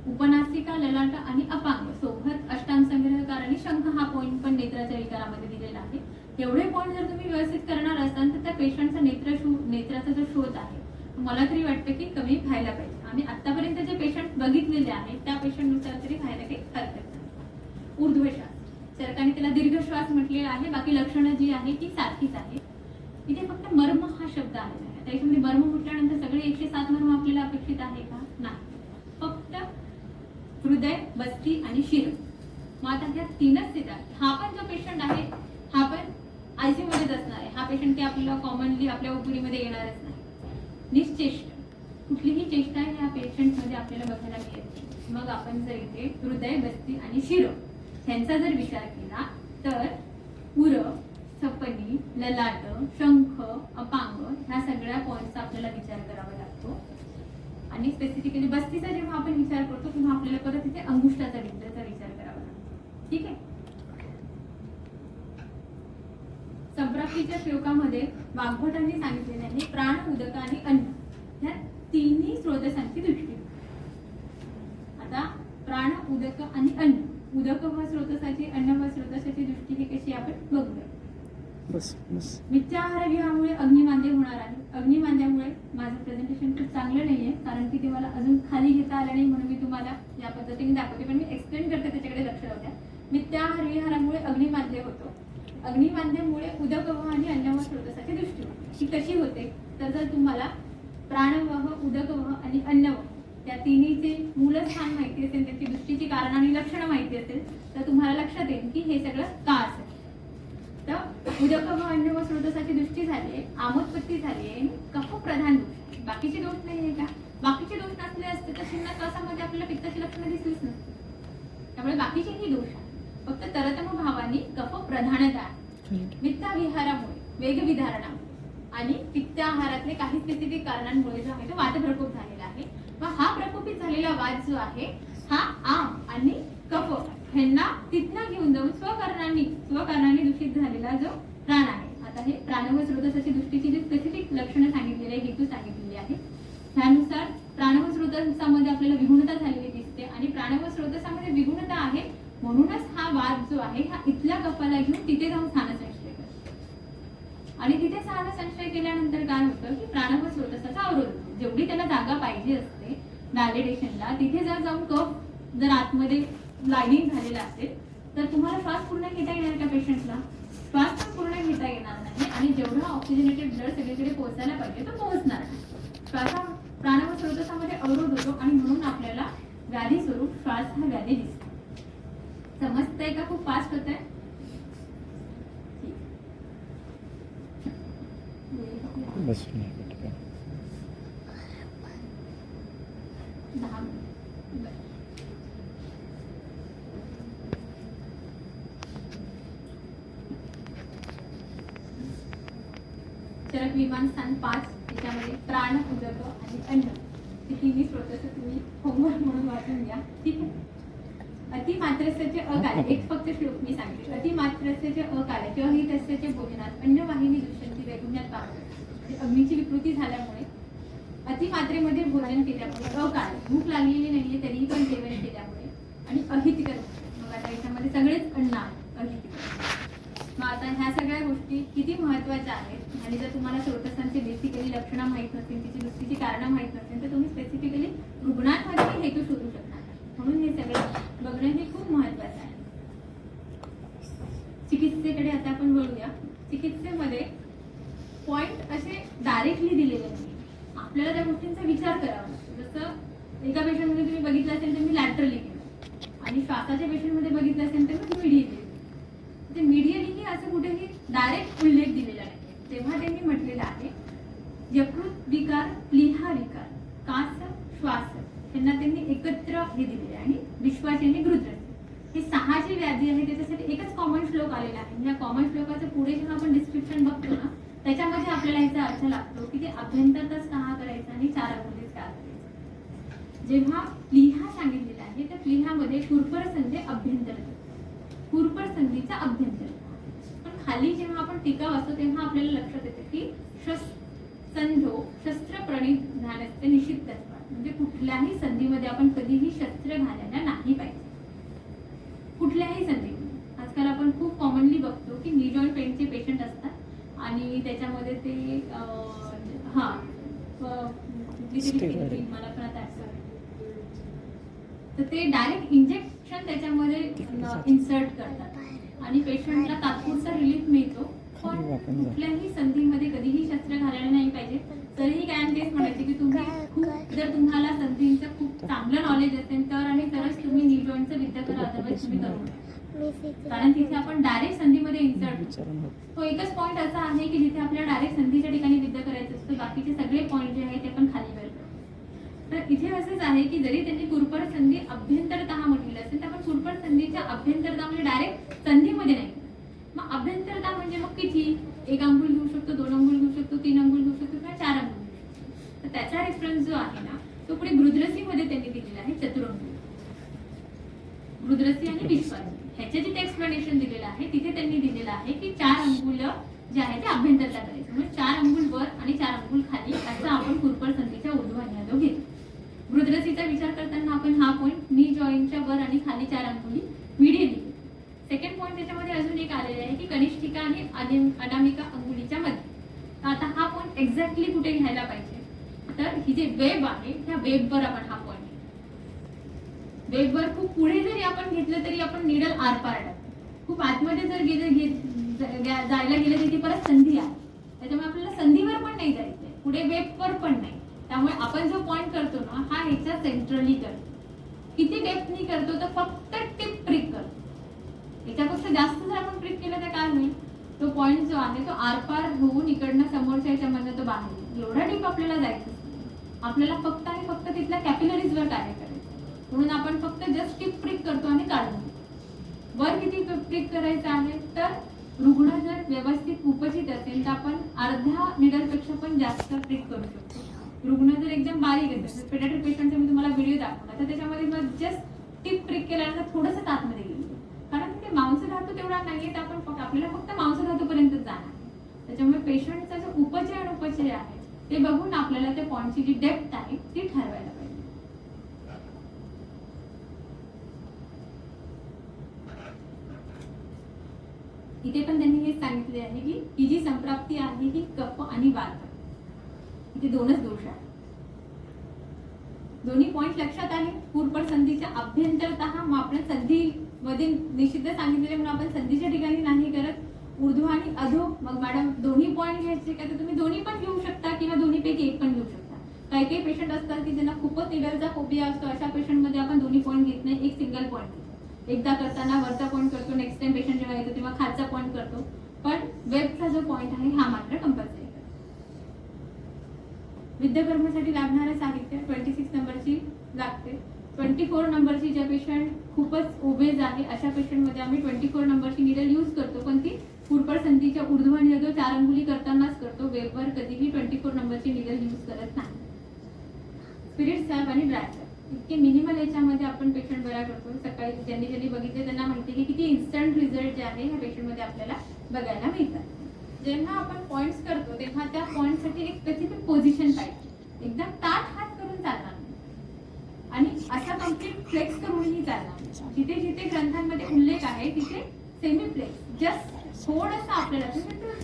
उपनासिका, ललाट आणि अपांग सोबत अष्टांग संग्रहकार आणि शंख हा पॉईंट पण नेत्राच्या विकारामध्ये दिलेला आहे. एवढे पॉईंट जर तुम्ही व्यवस्थित करणार असाल तर त्या पेशंटचा नेत्राचा जो शोध आहे मला तरी वाटतं की कमी व्हायला पाहिजे. आम्ही आतापर्यंत जे पेशंट बघितलेले आहेत त्या पेशंटनुसार तरी व्हायला काही हरकत नाही. ऊर्ध्व श्वास, सरकारने त्याला दीर्घ श्वास म्हटलेला आहे, बाकी लक्षणं जी आहे ती सारखीच आहे. इथे फक्त मर्म हा शब्द आलेला आहे, त्याच्यामध्ये मर्म म्हटल्यानंतर सगळे 107 मर्म आपल्याला अपेक्षित आहे का? नाही. फक्त हृदय, बस्ती आणि शिर. मग आता ह्या तीनच येतात. हा पण जो पेशंट आहे हा पण आयसीयू मध्येच असणार आहे. हा पेशंट काही आपल्याला कॉमनली आपल्या ओपीडीमध्ये येणारच नाही. निश्चेष्ट, कुठलीही चेष्टा या पेशंट मध्ये आपल्याला बघायला मिळते. मग आपण जर इथे हृदय, बस्ती आणि शिर ह्यांचा जर विचार केला तर उर, सपनी, ललाट, शंख, अपांग ह्या सगळ्या पॉईंटचा आपल्याला विचार करावा लागतो. आणि स्पेसिफिकली बस्तीचा जेव्हा आपण विचार करतो तेव्हा आपल्याला परत इथे अंगुष्ठाचा विचार करावा लागतो. ठीक आहे. संप्राप्तीच्या श्लोकामध्ये वाग्भटांनी सांगितलेले आहे प्राण, उदक आणि अन्न ह्या तिन्ही स्रोतसांची दृष्टी. आता प्राण, उदक आणि अन्न, उदक व स्रोतसाची, अन्न व स्रोतसाची दृष्टी ही कशी आपण बघूया. मिथ्याहार विहामुळे अग्निमांद्य होणार आहे. अग्निमांद्यामुळे माझं प्रेझेंटेशन खूप चांगलं नाहीये कारण की ते मला अजून खाली घेता आलं नाही म्हणून मी तुम्हाला या पद्धतीने दाखवते, पण मी एक्सप्लेन करते त्याच्याकडे लक्ष द्या. मिथ्याहार विहारामुळे अग्निमांद्य होतो. अग्निमांद्यामुळे उदकवह आणि अन्नवह स्रोतसाची दृष्टी होते. ही कशी होते तर जर तुम्हाला प्राणवह, उदकवह आणि अन्नवह त्या तिन्हीचे मूलस्थान माहिती असेल, त्यांची दृष्टीची कारण आणि लक्षणं माहिती असेल तर तुम्हाला लक्षात येईल की हे सगळं का असेल. तर उदकवह, अन्नवह स्रोतसाची दृष्टी झाली आहे, आमोत्पत्ती झाली आहे, कफ प्रधान दोष, बाकीचे दोष नाही आहे का? बाकीचे दोष नसले असते तर शिन्न कसामध्ये आपल्याला पित्ताची लक्षणं दिसलीच नसते. त्यामुळे बाकीचेही दोष आहे, फक्त तरतम भावानी कफ प्रधानता मिथ्या विहारामुळे, वेगविधारणामुळे आणि पित्ताहारातले काही स्पेसिफिक कारणांमुळे जो आहे तो वात प्रकोप झालेला आहे. मग हा प्रकोपित झालेला वात जो आहे हा आम आणि कफ ह्यांना तिथनं घेऊन जाऊन स्वकारणांनी दूषित झालेला जो प्राण आहे. आता हे प्राण व स्रोतसाची दृष्टीची जी स्पेसिफिक लक्षणं सांगितलेली आहे, हेतू सांगितलेली आहे, त्यानुसार प्राण व स्रोतसामध्ये आपल्याला विगुणता झालेली दिसते आणि प्राण व स्रोतसामध्ये विगुणता आहे म्हणूनच हा वाद जो आहे हा इथल्या कपाला घेऊन तिथे जाऊन स्थानसंशय करतो. आणि तिथे स्थानसंशय केल्यानंतर काय होतं की प्राणव स्रोतसाचा अवरोध होतो. जेवढी त्याला जागा पाहिजे असते व्हॅलिडेशनला, तिथे जर जाऊन कफ जर आतमध्ये लाईनिंग झालेला असेल तर तुम्हाला श्वास पूर्ण घेता येणार का पेशंटला? श्वास पण पूर्ण घेता येणार नाही आणि जेवढा ऑक्सिजनेटेड ब्लड सगळीकडे पोहोचायला पाहिजे तो पोहोचणार नाही. श्वासा प्राणव स्रोतसामध्ये अवरोध होतो आणि म्हणून आपल्याला व्याधी स्वरूप श्वास हा व्याधी दिसतो. समजतंय का? खूप फास्ट होत आहे. बस चरक विमानस्थान 5 त्याच्यामध्ये प्राण, उदक आणि अन्न हे तिन्ही स्रोत तुम्ही होमवर्क म्हणून वाचून घ्या. ठीक आहे. अतिमात्रस्याचे अकार्य एक फक्त श्लोक मी सांगते. अतिमात्रस्याचे अकार्य किंवा ही तस्याचे भोजनात अन्नवाहिनी दुष्यंती वैगुण्यात पावते. अग्नीची विकृती झाल्यामुळे अतिमात्रेमध्ये भोजन केल्यामुळे अकार्य भूक लागलेली नाहीये तरीही पण जेवण केल्यामुळे आणि अहितकर. मग आता याच्यामध्ये सगळेच अन्न आहे अहितकर. मग आता ह्या सगळ्या गोष्टी किती महत्त्वाच्या आहेत आणि जर तुम्हाला स्रोतसांची बेसिकली लक्षणं माहीत नसतील, तिची दुसरीची कारणं माहीत नसतील तर तुम्ही स्पेसिफिकली रुग्णांमध्ये हेतू शोधू शकणार. म्हणून हे सगळं बघणं हे खूप महत्त्वाचं आहे. चिकित्सेकडे आता आपण वळूया. चिकित्सेमध्ये पॉइंट असे डायरेक्टली दिलेले नाही. आपल्याला त्या गोष्टींचा विचार करावा लागतो. जसं एका पेशंटमध्ये तुम्ही बघितलं असेल तर मी लॅटरली केलं आणि श्वासाच्या पेशंटमध्ये बघितलं असेल तर मी मिडियली. ते मिडियली असं कुठेही डायरेक्ट उल्लेख दिलेला नाही. तेव्हा त्यांनी म्हटलेलं आहे यकृत विकार, प्लीहा विकार, कास, श्वास त्यांना त्यांनी एकत्र हे दिलेले आणि विश्वास यांनी गृध्रसी हे 6 जी व्याधी आहे त्याच्यासाठी एकच कॉमन श्लोक आलेला आहे. या कॉमन श्लोकाचं पुढे जेव्हा आपण डिस्क्रिप्शन बघतो ना त्याच्यामध्ये आपल्याला याचा अर्थ लागतो की ते अभ्यंतरच का करायचं आणि 4 अंगुलीच का करायचं. जेव्हा प्लीहा सांगितलेला आहे तर प्लीहामध्ये कुरपर संधी अभ्यंतर, कुरपर संधीचा अभ्यंतर. पण खाली जेव्हा आपण टीका वाचतो तेव्हा आपल्याला लक्षात येतं की संधो शस्त्र प्रणिधानस्य निषिद्ध असतात. म्हणजे कुठल्याही संधीमध्ये आपण कधीही शस्त्र घालायला नाही पाहिजे. कुठल्याही संधीमध्ये आजकाल आपण खूप कॉमनली बघतो की नी जॉईंट पेनचे पेशंट असतात आणि त्याच्यामध्ये ते मला पण आता तर ते डायरेक्ट इंजेक्शन त्याच्यामध्ये इन्सर्ट करतात आणि पेशंटला तात्पुरता रिलीफ मिळतो. पण कुठल्याही संधीमध्ये कधीही शस्त्र घालायला नाही पाहिजे. तरीही कायम तेच म्हणायचे की तुम्ही खूप जर तुम्हाला संधींचं खूप चांगलं नॉलेज असेल तर आणि तरच तुम्ही नी जॉईंटचं विद्या करा, अदरवाईज तुम्ही करू नका. कारण तिथे आपण डायरेक्ट संधीमध्ये इन्सर्ट तो एकच पॉईंट असा आहे की जिथे आपल्याला डायरेक्ट संधीच्या ठिकाणी विद्या करायचं असतं. बाकीचे सगळे पॉईंट जे आहेत ते पण खाली वर. तर इथे असंच आहे की जरी त्यांनी कुरपर संधी अभ्यंतरतः म्हटलेलं असेल तर आपण कुरपर संधीच्या अभ्यंतरता म्हणजे डायरेक्ट संधीमध्ये नाही. मग अभ्यंतरता म्हणजे मग किती? 1 अंगुल घेऊ शकतो, 2 अंगुल घेऊ शकतो, 3 अंगुल घेऊ शकतो किंवा 4 अंगुल घेऊ शकतो. तर त्याचा रेफरन्स जो आहे ना तो पुढे गृध्रसीमध्ये त्यांनी दिलेला आहे चतुरंगुल. गृध्रसी आणि विश्वास ह्याचे जिथे एक्सप्लेनेशन दिलेलं आहे तिथे त्यांनी दिलेलं आहे की 4 अंगुल जे आहे ते अभ्यंतरता करायचं. म्हणजे 4 अंगुल वर आणि 4 अंगुल खाली असं आपण कुरपर संधीच्या ऊर्ध्वाधर घेतो. गृध्रसीचा विचार करताना आपण हा पॉईंट नी जॉईंटच्या वर आणि खाली 4 अंगुली मिडियली. सेकंड पॉईंट त्याच्यामध्ये अजून एक आलेला आहे की कनिष्ठिका आणि अनामिका अंगुलीच्या मध्ये. आता हा पॉईंट एक्झॅक्टली कुठे घ्यायला पाहिजे तर ही जे वेब आहे त्या वेबवर आपण हा पॉईंट वेबवर खूप पुढे जरी आपण घेतलं तरी आपण निडल आरपार टाकतो. खूप आतमध्ये जर जायला गेलं तिथे परत संधी आहे. त्याच्यामुळे आपल्याला संधीवर पण नाही जायचंय, पुढे वेबवर पण नाही. त्यामुळे आपण जो पॉईंट करतो ना हा ह्याच्या सेंट्रली करतो. किती डेप्थनी करतो तर फक्त टिप प्रिक करतो. याच्यापेक्षा जास्त जर आपण प्रिक केलं तर काय होईल? तो पॉईंट जो आहे तो आरपार होऊन इकडनं समोरच्या याच्यामधनं तो बाहेर येईल. एवढा डीप आपल्याला जायचं. आपल्याला फक्त आणि फक्त तिथल्या कॅपिलरीजवर कार्य करायचं. म्हणून आपण फक्त जस्ट टिप प्रिक करतो आणि काढून वर किती प्रिक करायचं आहे तर रुग्ण जर व्यवस्थित उपचित असेल तर आपण अर्ध्या निडलपेक्षा पण जास्त प्रिक करू शकतो. रुग्ण जर एकदम बारीक असेल पेडियाट्रिक पेशंटचा मी तुम्हाला व्हिडिओ दाखवला तर त्याच्यामध्ये जस्ट टिप प्रिक केल्यानंतर थोडंसं आतमध्ये गेलं कारण ते मांस धातू तेवढा नाहीये तर आपण आपल्याला फक्त मांस धातूपर्यंत जाणार. त्याच्यामुळे पेशंटचा जो उपचय आणि उपचय आहे ते बघून आपल्याला त्या पॉईंटची जी डेप्थ आहे ती ठरवायला पाहिजे. इथे पण त्यांनी हे सांगितले आहे की ही जी संप्राप्ती आहे ही कफ आणि वात, इथे दोनच दोष आहे. दोन्ही पॉइंट लक्षात आले. पूर्वपर संधीच्या अभ्यंतरतः मग आपण संधीमध्ये निषिद्ध सांगितलेले म्हणून आपण संधीच्या ठिकाणी नाही करत. ऊर्ध्व आणि अधो, मग मॅडम दोन्ही पॉइंट घ्यायचे का, तर तुम्ही दोन्ही पण घेऊ शकता किंवा दोन्हीपैकी एक पण घेऊ शकता. काही काही पेशंट असतात की ज्यांना खूपच निडलचा फोबिया असतो, अशा पेशंटमध्ये आपण दोन्ही पॉइंट घेत नाही, एक सिंगल पॉइंट घेतो. एकदा करताना वरचा पॉइंट करतो, नेक्स्ट टाइम पेशंट जेव्हा येतो तेव्हा खालचा पॉइंट करतो, पण वेबचा जो पॉइंट आहे हा मात्र कंपल्सरी. विद्याकर्मासाठी लागणारं साहित्य 26 नंबरची लागते. 24 नंबरची ज्या पेशंट खूपच ओबेज आहे अशा पेशंटमध्ये आम्ही 24 नंबरची निडल यूज करतो, पण ती पूर्वपर संधीच्या ऊर्ध्व आणि अधो 4 अंगुली करतानाच करतो. वेबवर कधीही 24 नंबरची निडल यूज करत नाही. स्पिरिट सॅप आणि ड्राय सॅप इतके मिनिमल याच्यामध्ये आपण पेशंट बरा करतो. सकाळी ज्यांनी ज्यांनी बघितले त्यांना माहिती आहे की किती इन्स्टंट रिझल्ट जे आहे ह्या पेशंटमध्ये आपल्याला बघायला मिळतात. जेव्हा आपण पॉइंट्स करतो तेव्हा त्या पॉइंटसाठी एक स्पेसिफिक पोझिशन पाहिजे. एकदम ताठ हात करून चालणार नाही आणि असा कम्प्लीट फ्लेक्स करूनही चालणार नाही. जिथे जिथे ग्रंथांमध्ये उल्लेख आहे तिथे सेमी फ्लेक्स, जस्ट थोडंसं आपल्याला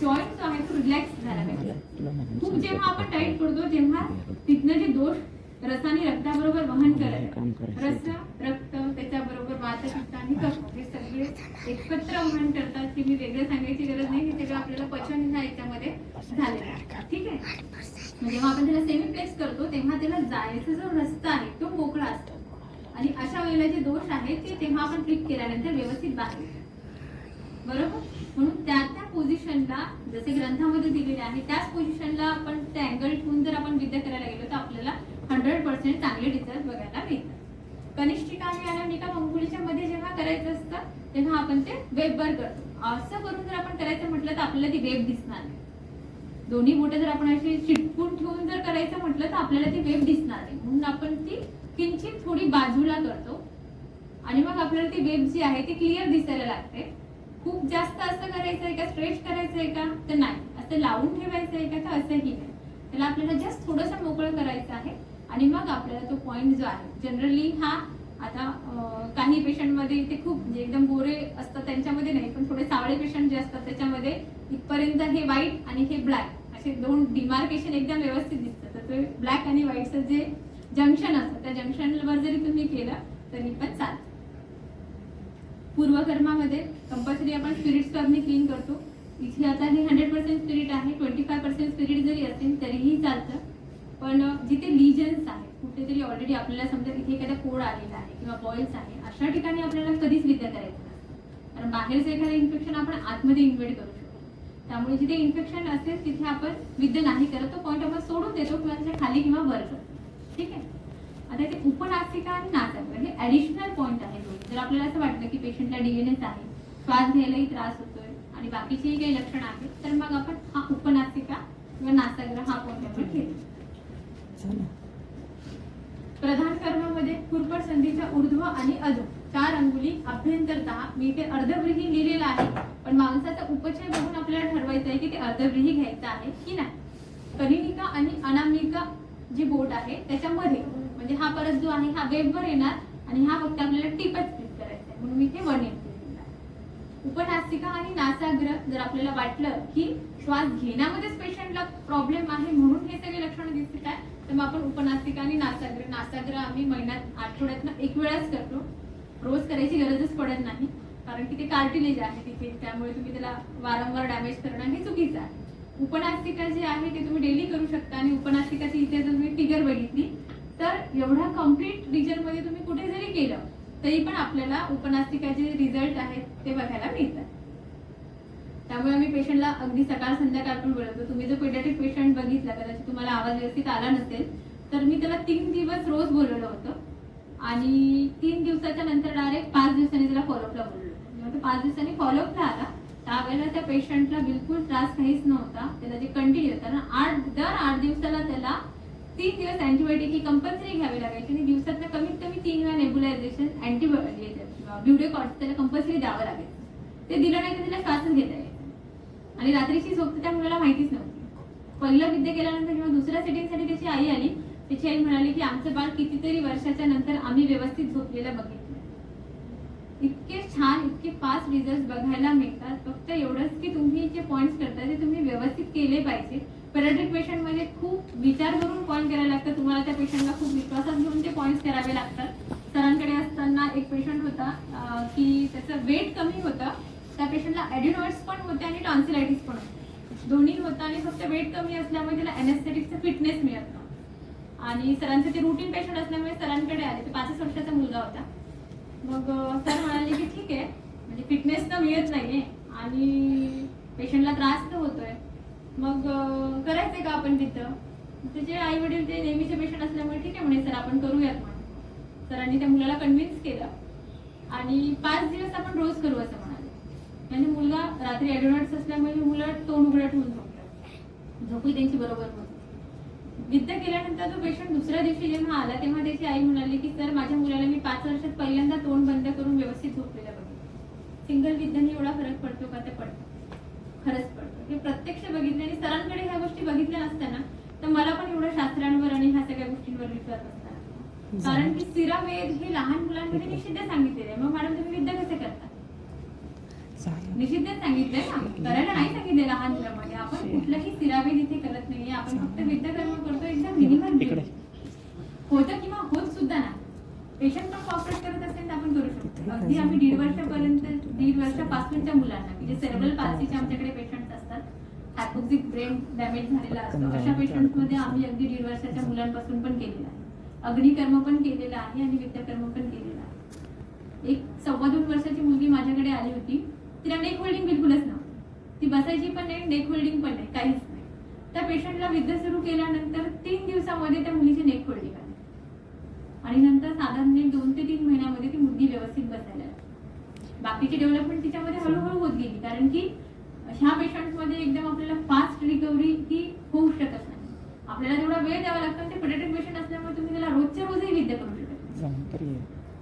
जॉईंट जो आहे तो रिलॅक्स झाला पाहिजे. खूप जेव्हा आपण टाईट करतो तेव्हा तिथनं जे दोष रसाने रक्ताबरोबर वहन करायचं, रस रक्त त्याच्याबरोबर वात पित्त आणि कफ हे सगळे एकत्र वहन करतात. की मी वेगळं सांगायची गरज नाही, हे सगळं आपल्याला पचन ह्या याच्यामध्ये झालेलं आहे. ठीक आहे. जेव्हा आपण त्याला सेमी फ्लेक्स करतो तेव्हा त्याला जायचा जो रस्ता आहे तो मोकळा असतो आणि अशा वेळेला जे दोष आहेत ते तेव्हा आपण क्लिक केल्यानंतर व्यवस्थित बाहेर, बरोबर. म्हणून त्या त्या पोझिशनला जसे ग्रंथामध्ये दिलेले आहे त्याच पोझिशनला आपण त्या अँगल ठेवून जर आपण विद्या करायला गेलो तर आपल्याला 100% चांगले रिझल्ट बघायला मिळतात. कनिष्ठिका आणि अनामिका अंगुलीच्या मध्ये जेव्हा करायचं असतं तेव्हा आपण ते वेबवर करतो. असं करून जर आपण करायचं म्हटलं तर आपल्याला ती वेब दिसणार नाही. दोन्ही बोटं जर आपण अशी चिटकून ठेवून जर करायचं म्हटलं तर आपल्याला ती वेब दिसणार नाही. म्हणून आपण ती किंचित थोडी बाजूला करतो आणि मग आपल्याला ती वेब जी आहे ती क्लिअर दिसायला लागते. खूप जास्त असं करायचं आहे का, स्ट्रेच करायचं आहे का, तर नाही. असं लावून ठेवायचं आहे का, तर असंही नाही. त्याला आपल्याला जस्ट थोडंसं मोकळं करायचं आहे आणि मग आपल्याला तो पॉइंट जो आहे, जनरली हा आता काही पेशंटमध्ये ते खूप म्हणजे एकदम गोरे असतात त्यांच्यामध्ये नाही, पण थोडे सावळे पेशंट जे असतात त्याच्यामध्ये इथपर्यंत हे व्हाईट आणि हे ब्लॅक असे दोन डिमार्केशन एकदम व्यवस्थित दिसतात. तर ते ब्लॅक आणि व्हाईटचं जे जंक्शन असतं त्या जंक्शनवर जरी तुम्ही केलं तरी पण चालतं. पूर्वकर्मामध्ये कंपल्सरी आपण स्पिरिट स्क्रबने क्लीन करतो. इथे आता हे 100% स्पिरिट आहे, 25% स्पिरिट जरी असेल तरीही चालतं. पण जिथे लिजन्स आहेत, कुठेतरी ऑलरेडी आपल्याला समजा इथे एखादा कोड आलेला आहे किंवा बॉइल्स आहे, अशा ठिकाणी आपल्याला कधीच विद्या करायचं नसतं. कारण बाहेरचं एखादं इन्फेक्शन आपण आतमध्ये इन्व्हेट करू शकतो. त्यामुळे जिथे इन्फेक्शन असेल तिथे आपण विद्या नाही करत, तो पॉईंट आपण सोडून देतो किंवा त्याच्या खाली किंवा वर करतो. ठीक आहे. आता इथे उपनासिका आणि नासाग्र हे ऍडिशनल पॉईंट आहे. जर आपल्याला असं वाटलं की पेशंटला डीएनएस आहे, श्वास घ्यायलाही त्रास होतोय आणि बाकीचेही काही लक्षण आहेत, तर मग आपण हा उपनासिका किंवा नासाग्र हा पॉईंट आपण घेतो. प्रधान कर्मामध्ये पूर्वपर संधीच्या ऊर्ध्व आणि अधो 4 अंगुली अभ्यंतरतः, मी इथे अर्धव्रीही लिहिलेलं आहे, पण माणसाचा उपचय बघून आपल्याला ठरवायचं आहे की ते अर्धव्रीही घ्यायचं आहे की नाही. कनिनिका आणि अनामिका जी बोट आहे त्याच्यामध्ये म्हणजे हा परत जो आहे हा वेबवर येणार आणि हा फक्त आपल्याला टिपच क्लिक करायचा आहे, म्हणून मी इथे 1 उपनासिका आणि नासाग्र जर आपल्याला वाटलं की श्वास घेण्यामध्येच पेशंटला प्रॉब्लेम आहे म्हणून हे सगळे लक्षणं दिसत आहे, तर मग आपण उपनासिका आणि नासाग्र आम्ही महिन्यात आठवड्यातनं 1 वेळाच करतो. रोज करायची गरजच पडत नाही, कारण की ते कार्टिलेज आहे तिथे, त्यामुळे तुम्ही त्याला वारंवार डॅमेज करणं हे चुकीचं आहे. उपनासिका जे आहे ते तुम्ही डेली करू शकता आणि उपनासिकाची इथे जर तुम्ही फिगर बघितली तर एवढ्या कम्प्लीट रिजन मध्ये तुम्ही कुठे जरी केलं तरी पण आपल्याला उपनासिकाचे रिझल्ट आहेत ते बघायला मिळतात. त्यामुळे आम्ही पेशंटला अगदी सकाळ संध्याकाळ पण बोलवतो. तुम्ही जर पेडियाट्रिक पेशंट बघितला, कदाचित तुम्हाला आवाज व्यवस्थित आला नसेल, तर मी त्याला 3 दिवस रोज बोलवलं होतं आणि 3 दिवसाच्या नंतर डायरेक्ट 5 दिवसांनी त्याला फॉलोअपला बोलवलं. जेव्हा तो 5 दिवसांनी फॉलोअपला आला त्यावेळेला त्या पेशंटला बिलकुल त्रास काहीच नव्हता. त्याला जे कंटिन्यू होता ना, दर 8 दिवसाला त्याला 3 दिवस अँटीबायोटिक ही कंपल्सरी घ्यावी लागायची आणि दिवसातनं कमीत कमी 3 वेळा नेबुलायझेशन अँटीबायोटिक ब्युडेकॉर्ट त्याला कंपल्सरी द्यावं लागायचं. ते दिलं नाही तर त्याला श्वासच घेता यायचा आणि रात्रीची झोप त्या मुलाला माहितीच नव्हती. पहिलं विद्या केल्यानंतर जेव्हा दुसऱ्या सेटिंगसाठी त्याची आई आली, त्याची आई म्हणाली की आमचं बाळ कितीतरी वर्षाच्या नंतर आम्ही व्यवस्थित झोपलेलं बघितलं. इतके छान, इतके फास्ट रिझल्ट बघायला मिळतात. फक्त एवढंच की तुम्ही जे पॉईंट्स करताय ते तुम्ही व्यवस्थित केले पाहिजे. पेडियाट्रिक पेशंटमध्ये खूप विचार करून पॉईंट करायला लागतात. तुम्हाला त्या पेशंटला खूप विश्वासात घेऊन ते पॉईंट्स करावे लागतात. सरांकडे असताना एक पेशंट होता की त्याचं वेट कमी होतं, त्या पेशंटला ॲडिनॉइड्स पण होते आणि टॉन्सिलायटिस पण होते, दोन्ही होतं आणि फक्त वेट कमी असल्यामुळे त्याला एनेस्थेटिकचा फिटनेस मिळत नव्हता. आणि सरांचं ते रुटीन पेशंट असल्यामुळे सरांकडे आले. ते 5 वर्षाचा मुलगा होता. मग सर म्हणाले की ठीक आहे, म्हणजे फिटनेस तर मिळत नाहीये आणि पेशंटला त्रास तर होतोय, मग करायचंय का आपण तिथं. त्याचे आई वडील ते नेहमीचे पेशंट असल्यामुळे ठीक आहे म्हणे सर आपण करूयात म्हणून. सरांनी त्या मुलाला कन्व्हिन्स केलं आणि 5 दिवस आपण रोज करू असं म्हणाले. म्हणजे मुलगा रात्री ॲडिनॉइड्स असल्यामुळे मुलं तोंड उघडं ठेवून झोपतात, झोपी त्यांची बरोबर होती. विद्या केल्यानंतर तो पेशंट दुसऱ्या दिवशी जेव्हा आला तेव्हा त्याची आई म्हणाली की सर माझ्या मुलाला मी 5 वर्षात पहिल्यांदा तोंड बंद करून व्यवस्थित झोपलेलं बघितलं. सिंगल विद्याने एवढा फरक पडतो का? ते पडतो, खरंच पडतो. हे प्रत्यक्ष बघितले आणि सरांकडे ह्या गोष्टी बघितल्या नसताना तर मला पण एवढं शास्त्रांवर आणि ह्या सगळ्या गोष्टींवर विश्वास असताना, कारण की सिरावेद हे लहान मुलांमध्ये निषिद्ध सांगितलेलं आहे. मग मॅडम तुम्ही विद्या कसे करता? निषिद्ध सांगितलंय ना, करायला नाही सांगितले लहान मुलांमध्ये. आपण कुठलंही सिरावेद इथे करत नाहीये, आपण फक्त विद्या कर्म करतो. एकदम मिनिमम होतं किंवा होत सुद्धा नाही. पेशंट पण कॉपरेट करत असेल तर आपण करू शकतो. अगदी आम्ही 1.5 वर्षापर्यंत 1.5 वर्षापासूनच्या मुलांना की जे सेरेब्रल पाल्सीचे आमच्याकडे पेशंट असतात, हायपोक्सिक ब्रेन डॅमेज झालेला असतो, अशा पेशंटमध्ये आम्ही अगदी 1.5 वर्षाच्या मुलांपासून पण केलेलं आहे. अग्निकर्म पण केलेलं आहे आणि विद्याकर्म पण केलेलं आहे. एक 2.25 वर्षाची मुलगी माझ्याकडे आली होती. तिला नेक होल्डिंग बिलकुलच नव्हती. ती बसायची पण नाही, नेक होल्डिंग पण नाही, काहीच नाही. त्या पेशंटला विद्या सुरू केल्यानंतर 3 दिवसामध्ये त्या मुलीची नेक होल्डिंग आली आणि नंतर साधारण 2 ते 3 महिन्यामध्ये ती मुलगी व्यवस्थित बसायला लागली. बाकीची डेव्हलपमेंट तिच्यामध्ये हळूहळू होत गेली, कारण की ह्या पेशंटमध्ये एकदम आपल्याला फास्ट रिकव्हरी ही होऊ शकत नाही. आपल्याला तेवढा वेळ द्यावा लागतो. ते पेडियाट्रिक पेशंट असल्यामुळे तुम्ही त्याला रोजच्या रोजही विद्या करू शकता.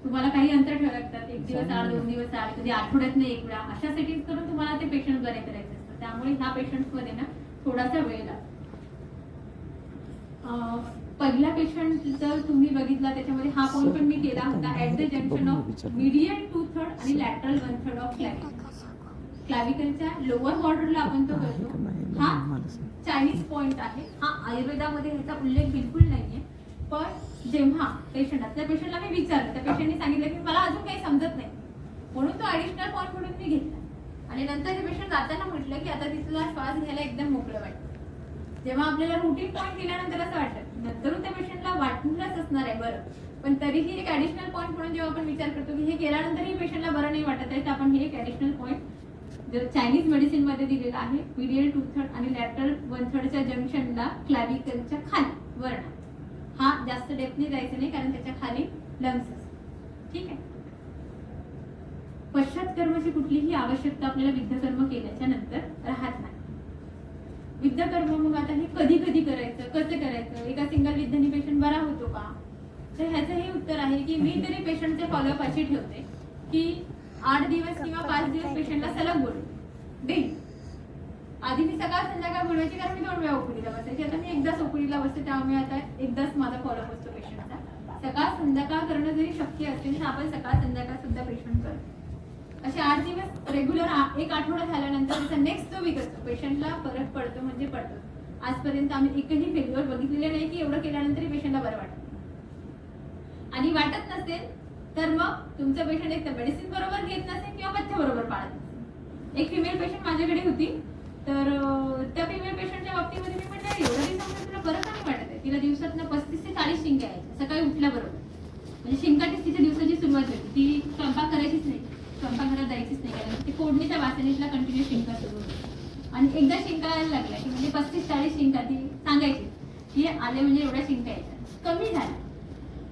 तुम्हाला काही अंतर ठेवावं लागतात. 1 दिवस आड, 2 दिवस आड, कधी आठवड्यातनं 1 वेळा अशा सेटिंग्स करून तुम्हाला ते पेशंट बरे करायचे असतात. त्यामुळे ह्या पेशंट्समध्ये ना थोडासा वेळ लागतो. पहिला पेशंट जर तुम्ही बघितला त्याच्यामध्ये हा पॉईंट पण मी केला होता, at the junction of median 2/3 आणि लॅटरल 1/3 ऑफ क्लॅव्हिकलच्या लोअर बॉर्डरला आपण तो करतो. हा चायनीज पॉईंट आहे. हा आयुर्वेदामध्ये ह्याचा उल्लेख बिलकुल नाहीये. पण जेव्हा त्या पेशंटला मी विचारलं, त्या पेशंटने सांगितलं की मला अजून काही समजत नाही, म्हणून तो ऍडिशनल पॉईंट म्हणून मी घेतला. आणि नंतर हे पेशंट जाताना म्हटलं की आता तिथला श्वास घ्यायला एकदम मोकळं वाटतं. जेव्हा आपल्याला रुटीन पॉईंट केल्यानंतर असं वाटतं, नंतर त्या पेशंटला वाटूनच असणार आहे बरं, पण तरीही एक ऍडिशनल पॉईंट म्हणून जेव्हा आपण विचार करतो की हे केल्यानंतरही पेशंटला बरं नाही वाटत आहे, तर आपण हे एक ऍडिशनल पॉईंट जर चायनीज मेडिसिन मध्ये दिलेला आहे, मीडियल 2/3 आणि लॅटरल 1/3च्या जंक्शनला क्लॅव्हिकलच्या खाली वर्ण. हा जास्त डेप्थने जायचं नाही, कारण त्याच्या खाली लंग्स असतात. ठीक आहे. पश्चात कर्माची कुठलीही आवश्यकता आपल्याला विद्याकर्म केल्याच्या नंतर राहत नाही. विद्याकर्म मग आता हे कधी कधी करायचं, कसं करायचं, एका सिंगल विद्याने पेशंट बरा होतो का? तर ह्याचं हे उत्तर आहे की मी तरी पेशंटचे फॉलोअप अशी ठेवते की 8 दिवस किंवा 5 दिवस पेशंटला सलग बोलू डेली. आधी मी सकाळ संध्याकाळ बोलवायची, कारण मी 2 वेळा ओपीडीला बसायची. आता मी एकदाच ओपीडीला बसते, त्यामुळे आता एकदाच माझा फॉलोअप असतो पेशंटचा. सकाळ संध्याकाळ करणं जरी शक्य असेल तर आपण सकाळ संध्याकाळ सुद्धा पेशंट करतो. असे 8 दिवस रेग्युलर, एक आठवडा झाल्यानंतर त्याचा नेक्स्ट जो वीक असतो पेशंटला फरक पडतो म्हणजे पडतो. आजपर्यंत आम्ही एकही फेल्युअर बघितलेले नाही की एवढं केल्यानंतरही पेशंटला बरं वाटत. आणि वाटत नसेल तर मग तुमचं पेशंट एक तर मेडिसिन बरोबर घेत नसेल किंवा पथ्य बरोबर पाळत नसेल. एक फिमेल पेशंट माझ्याकडे होती, तर त्या फिमेल पेशंटच्या बाबतीमध्ये मी म्हटलं एवढं दिवसामध्ये तुला बरं का नाही वाटत आहे. तिला दिवसातनं 35 ते 40 शिंका यायच्या सकाळी उठल्याबरोबर. म्हणजे शिंकाचीच तिच्या दिवसाची सुरुवात होती. ती स्वयंपाक करायचीच नाही, स्वयंपाकघरात जायचीच नाही, कारण ती फोडणीच्या वासनेतला कंटिन्यू शिंका सुरू होती. आणि एकदा शिंका यायला लागल्या की म्हणजे 35-40 शिंका ती सांगायची की आले म्हणजे एवढ्या शिंका यायच्या. कमी झाल्या,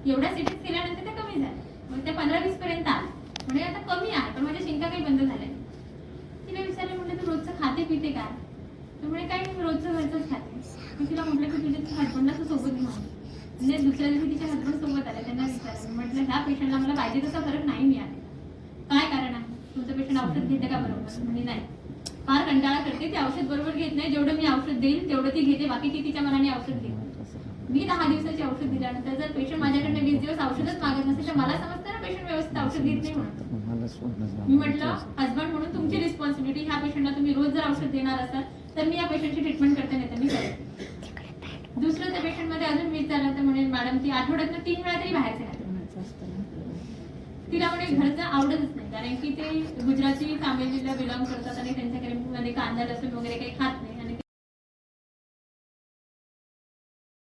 एवढ्या सिटीज केल्यानंतर त्या कमी झाल्या. मग त्या 15-20 पर्यंत आल्या. म्हणजे आता कमी आहे, पण माझ्या शिंका काही बंद झाल्या. तिला विचारलं, म्हटलं तू रोजचं खाते पिते काय? तर म्हणजे काही मी रोजचं घरचंच खाते. मी तिला म्हटलं की तुझ्या हजबंडला तू सोबत घेऊन, म्हणजे दुसऱ्या दिवशी तिच्या हजबंड सोबत आले. त्यांना विचारलं, म्हटलं ह्या पेशंटला मला पाहिजे तसा फरक नाही मिळाला, काय कारण आहे? तुमचं पेशंट औषध घेते का बरोबर? म्हणजे नाही, फार कंटाळा करते, ती औषध बरोबर घेत नाही. जेवढं मी औषध देईल तेवढं ती घेते, बाकी ती तिच्या मनाने औषध घेते. मी 10 दिवसाची औषध दिल्यानंतर जर पेशंट माझ्याकडनं 20 दिवस औषधच मागत नसेल तर मला समजतं ना पेशंट व्यवस्थित औषध घेत नाही म्हणून मी म्हटलं हजबंड म्हणून तुमची रिस्पॉन्सिबिलिटी, ह्या पेशंटला तुम्ही रोज जर औषध देणार असाल तर मी या पेशंटची ट्रीटमेंट करते, नाही तर मी करेन. दुसरं त्या पेशंट मध्ये अजून विचारलं तर म्हणे मॅडम ती आठवड्यातनं 3 वेळा तरी बाहेरचे खाते. तिला म्हणे घरचं आवडतच नाही, कारण की ते गुजराती फॅमिलीला बिलॉंग करतात आणि त्यांच्याकडे मध्ये कांदा लसूण वगैरे काही खात नाही.